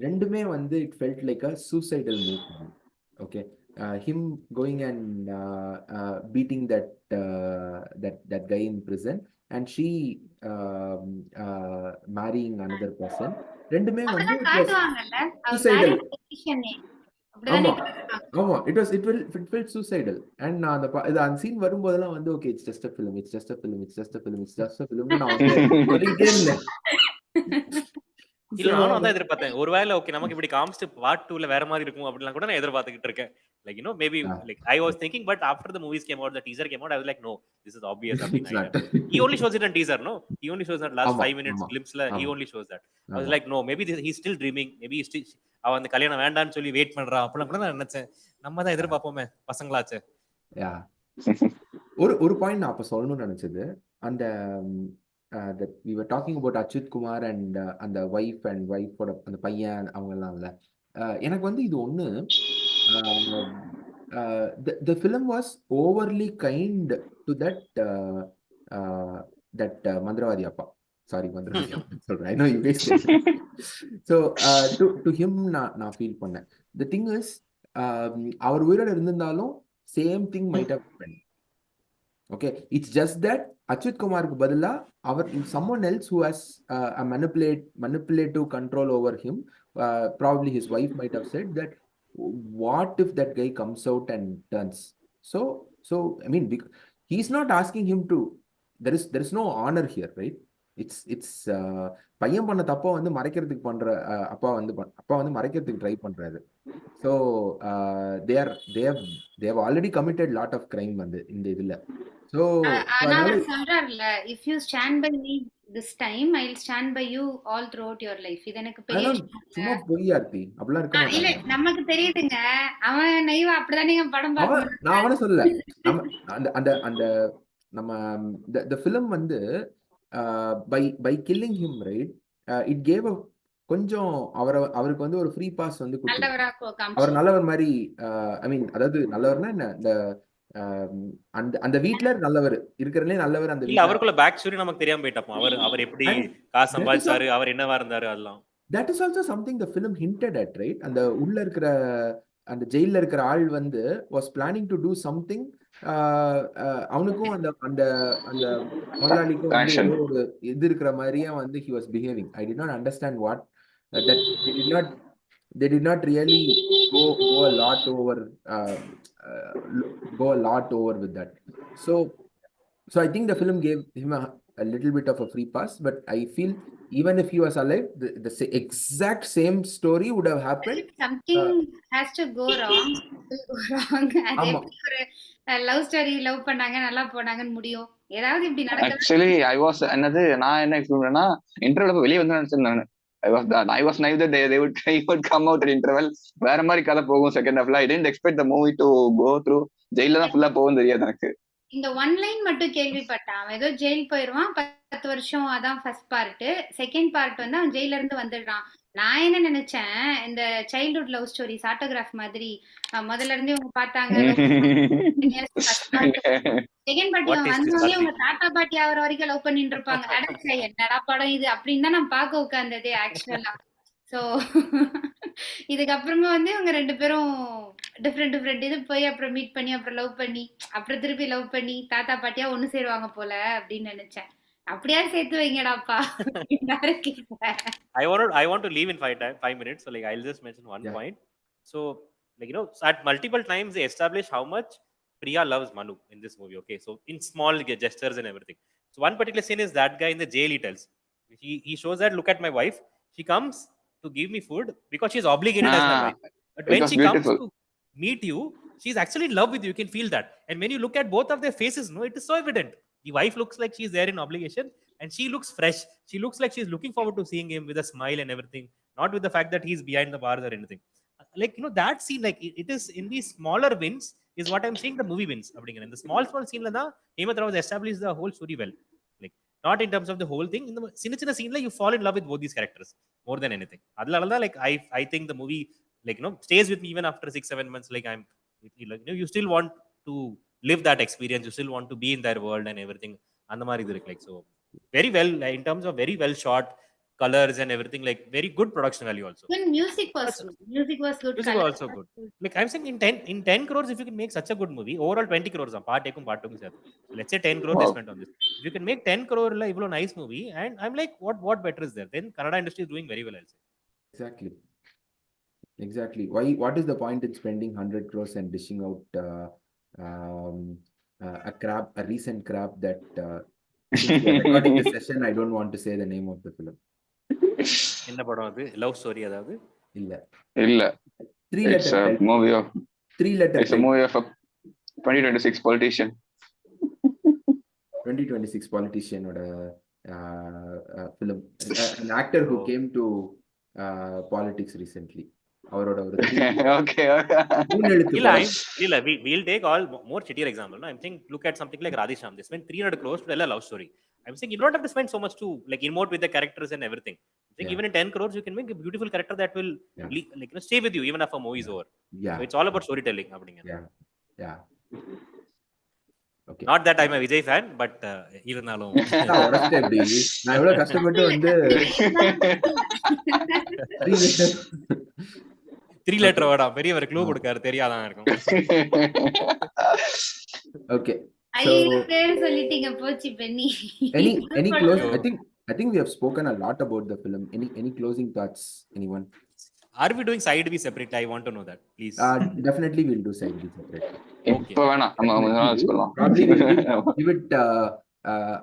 ரெண்டுமே வந்து it felt like a suicidal move. Okay, him going and beating that guy in prison and she marrying another person. ரெண்டுமே வந்து சூசைடல். ஆமா, it felt suicidal. And நான் அந்த சீன் வரும்போதெல்லாம் வந்து okay, it's just a film நான் சொல்லிட்டே இருந்தேன். இல்ல நானும் அதான் எதிர்பார்த்தேன். ஒருவேளை ஓகே நமக்கு இப்படி காமிச்சிட்டு பார்ட் 2ல வேற மாதிரி இருக்கும் அப்படிலாம் கூட நான் எதிர்பார்த்துக்கிட்டு இருக்கேன். Like maybe like I was thinking, but after the movies came out, the teaser came out, I was like, no, this is obvious. He only shows it in teaser, no? He only shows that last 5 minutes glimpse la. He only shows that. I was like, no, maybe he's still dreaming. Maybe he's still அவன் அந்த கல்யாணம் வேண்டாம்னு சொல்லி wait பண்றான் அப்படிலாம் கூட நான் நினைச்சேன். நம்ம தான் எதிர்பார்ப்போமே பசங்களாச்சே. ஒரு பாயிண்ட் நான் அப்ப சொல்லணும்னு நினைச்சது, அந்த that we were talking about Achyut Kumar and அந்த வைஃப் அண்ட் வைஃபோட அந்த பையன் அவங்க எல்லாம்ல, எனக்கு வந்து இது ஒண்ணு, the film was overly kind to that மந்திரவாதி அப்பா. சாரி, மந்திரவாதி அப்பா சொல்றேன். I know you guys said it. So to him நான் ஃபீல் பண்ணேன். The thing is, அவர் உயிரோட இருந்திருந்தாலும் same thing might have happened. Okay, it's just that Achyut Kumarக்கு பதிலா அவர் someone else who has a manipulative control over him, probably his wife might have said that, what if that guy comes out and turns? So I mean, he's not asking him to, there is no honor here, right? It's பையன் பண்ண தப்பா வந்து மறைக்கிறதுக்கு பண்ற, அப்பா வந்து மறைக்கிறதுக்கு try பண்றாரு. So they have already committed lot of crime வந்து இந்த இதுல. So our சொல்றாருல, if you stand by me this time, I'll stand by you all throughout your life. இது எனக்கு பெரிய சும்மா பொய்யார்த்தி அப்படிலாம் இருக்க மாட்டாங்க. இல்ல நமக்கு தெரியுதுங்க, அவன் நைவா அப்படிதானே படம் பார்க்கணும். நான் அவன சொல்லல. அந்த அந்த நம்ம the film வந்து by killing him, right, it gave a கொஞ்சம் அவருக்கு வந்து ஒரு ஃப்ரீ பாஸ் வந்து கொடுத்தாங்க. அவர் நல்லவர் மாதிரி, ஐ மீன் அதாவது நல்லவர்னா என்ன, அந்த வீட்ல நல்லவர் இருக்கிறதுலே நல்லவர். அந்த இல்ல அவருக்குள்ள பேக் ஸ்டோரி நமக்கு தெரியாம போயிட்டப்போ அவர் எப்படி காசு சம்பாதிச்சாரு, அவர் என்னவா இருந்தாரு, அதெல்லாம் that is also something the film hinted at, right? அந்த உள்ள இருக்கிற அந்த ஜெயில இருக்கிற ஆள் வந்து was planning to do something. அவனுக்கும் அந்த அந்த அந்த முதலாளிக்கும் வந்து ஏதோ ஒரு இது இருக்கிற மாதிரியே வந்து he was behaving. I did not understand what that they did not really go a lot over with that. So I think the film gave him a little bit of a free pass, but I feel even if he was alive, the exact same story would have happened. Something has to go wrong. Love story love பண்ணாங்க, நல்லா போனாங்கன்னு முடியும். ஏதாவது இப்படி நடக்குது. Actually I was நான் என்ன expect பண்ணேன்னா, இன்டர்வல்ல வெளிய வந்து நினைச்சேன் நான். I was naive that they would come out at interval. வேற மாதிரி கதை போகும் செகண்ட் ஹாஃப்ல. I didn't expect the movie to go through. ஜெயில தான் ஃபுல்லா போகும் தெரியாது எனக்கு. இந்த ஒன் லைன் மட்டும் கேள்விப்பட்டான், அவன் ஏதோ ஜெயில் போயிருவான் 10 வருஷம், அதான் ஃபர்ஸ்ட் பார்ட். செகண்ட் பார்ட் வந்து அவன் ஜெயில இருந்து வந்துடுறான். நான் என்ன நினைச்சேன், இந்த சைல்ட்ஹுட் லவ் ஸ்டோரிஸ் ஆட்டோகிராஃப் மாதிரி முதல்ல இருந்து இவங்க பார்த்தாங்க. செகண்ட் பார்ட்டி வந்தோடனே உங்க தாத்தா பாட்டி ஆகிற வரைக்கும் லவ் பண்ணிட்டு இருப்பாங்க. அடச்சா என்னடா படம் இது அப்படின்னு தான் நான் பார்க்க உட்கார்ந்ததே ஆக்சுவலா. ஸோ இதுக்கப்புறமா வந்து இவங்க ரெண்டு பேரும் டிஃப்ரெண்ட் இது போய் அப்புறம் மீட் பண்ணி அப்புறம் லவ் பண்ணி அப்புறம் திருப்பி லவ் பண்ணி தாத்தா பாட்டியா ஒண்ணு சேருவாங்க போல அப்படின்னு நினைச்சேன். அப்படியா சேர்த்து வைங்கடாப்பா. I want to leave in 5 minutes, so like I'll just mention one point. So like at multiple times they establish how much Priya loves Manu in this movie. Okay, so in small gestures and everything. So one particular scene is that guy in the jail, he tells, he shows that, look at my wife, she comes to give me food because she's obligated as my wife, but when she comes to meet you, she's actually in love with you. You can feel that, and when you look at both of their faces, no, it is so evident. The wife looks like she's there in obligation, and she looks fresh. She looks like she's looking forward to seeing him with a smile and everything, not with the fact that he's behind the bars or anything. Like that scene, like it is in these smaller wins is what I'm saying the movie wins. In the small scene la da Hemant Rao has established the whole story well, like not in terms of the whole thing. In the sinna scene la you fall in love with both these characters more than anything. Adala like I think the movie like stays with me even after 6-7 months. Like I'm like you still want to live that experience, you still want to be in their world and everything. And like so very well in terms of very well shot, colors and everything, like very good production value also. Even music was good. Music was also good. Like I'm saying in 10 crores if you can make such a good movie, overall 20 crores on part 1 part 2 so let's say 10 crores they spent on this. If you can make 10 crore la ivlo nice movie, and I'm like what better is there? Then Kannada industry is doing very well also. Exactly. What is the point in spending 100 crores and dishing out a recent crap that since we are recording this session, I don't want to say the name of the film. என்ன படம் அது? Love story அதாவது? இல்ல. இல்ல. 3 It's letter a title. movie of 3 letter It's a title. movie of a 2026 politician. 2026 politician oda film. An actor who came to politics recently. அவரோட ஒரு Okay. இல்ல we'll take all more shittier example. No, I'm saying look at something like Radhesham. They spent 300 crores to tell a love story. I'm saying you don't have to spend so much to like emote with the characters and everything. I think even in 10 crores you can make a beautiful character that will like stay with you even after a movie is over. Yeah. So it's all about storytelling. Yeah. Okay. Not that I'm a Vijay fan, but இருந்தாலும் உரஸ்ட் எப்படி நான் எவ்வளவு கஷ்டப்பட்டு வந்து 3 letter வேடா பெரிய ஒரு clue கொடுக்காரு தெரியாதான் இருக்கும். Okay. ஐயோ பேர் சொல்லிட்டீங்க போச்சு Penney. Any close? I think we have spoken a lot about the film. Any closing thoughts, anyone? Are we doing side B separately? I want to know that, please. Definitely we'll do side B separately. இப்ப வேணாம் நம்ம வச்சுக்கலாம். Probably we'll give it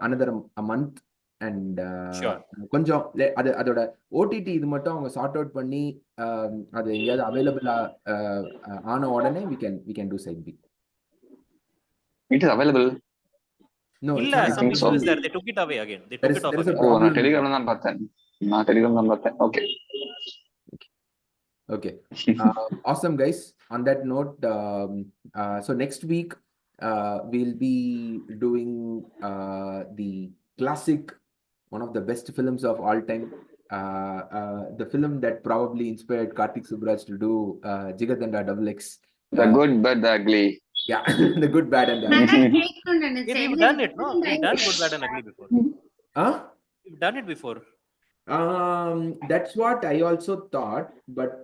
another a month and கொஞ்சம் அதோட OTT இது மட்டும் அவங்க sort out பண்ணி அது எங்கயாவது அவைலபிளா ஆன உடனே we can do side B. It is available. No, இல்ல some issues there. They took it away again. They took it off again. நான் டெலிகிராம்ல தான் பார்த்தேன். Okay. Awesome, guys. On that note, so next week we'll be doing the classic, one of the best films of all time, the film that probably inspired Karthik Subraj to do Jigadanda XX. The Good, Bad, the Ugly. Yeah, the Good, Bad and the Ugly. We've done it, no? We've done Good, Bad and Ugly before. We've done it before. That's what I also thought, but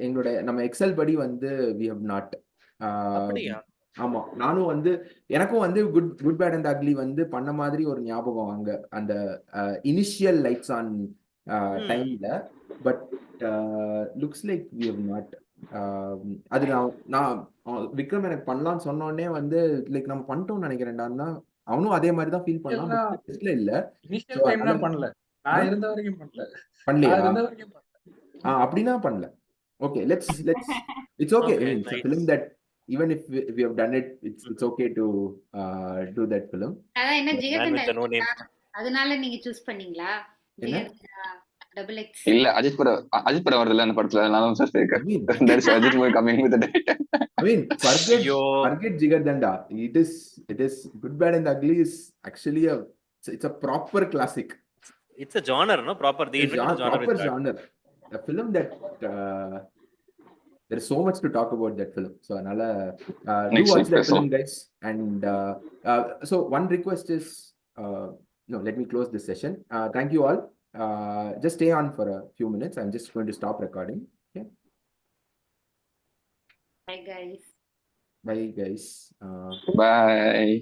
எங்களோட நம்ம XL படி வந்து we have not. ஆமா, நானும் வந்து எனக்கும் வந்து good bad and ugly வந்து பண்ண மாதிரி ஒரு ஞாபகம் அங்க அந்த இனிஷியல் லைட்ஸ் ஆன் டைம்ல, but looks like we have not. அது நான் விக்ரம் எனக்கு பண்ணலாம்னு சொன்னோடனே வந்து லைக் நம்ம பண்ணிட்டோம்னு நினைக்கிறேன்டான்னா அவனும் அதே மாதிரி தான் ஃபீல் பண்ணலாம். இல்ல இனிஷியல் டைம்ல பண்ணல, நான் இருந்த வரைக்கும் பண்ணல. பண்ணலையா? அப்படினா பண்ணல. Okay, let's it's okay. Okay, it's a film that even if we have done it, it's okay to do that film. அதான் என்ன ஜிகர்தண்டா அதனால நீங்க சூஸ் பண்ணீங்களா? டபுள் எக்ஸ் இல்ல அஜித் படம் வருதுல அந்த படத்துல, நான் சர்ச் பண்ணிருக்கேன். there is Ajit movie coming with the date. I mean, forget Jigardanda. It is Good, Bad and Ugly is actually it's a proper classic. It's a genre, no? Proper genre. A film that there is so much to talk about that film. So anala do watch that film, guys. And so one request is no, let me close this session. Thank you all. Just stay on for a few minutes. I'm just going to stop recording. Okay. Bye guys. Bye.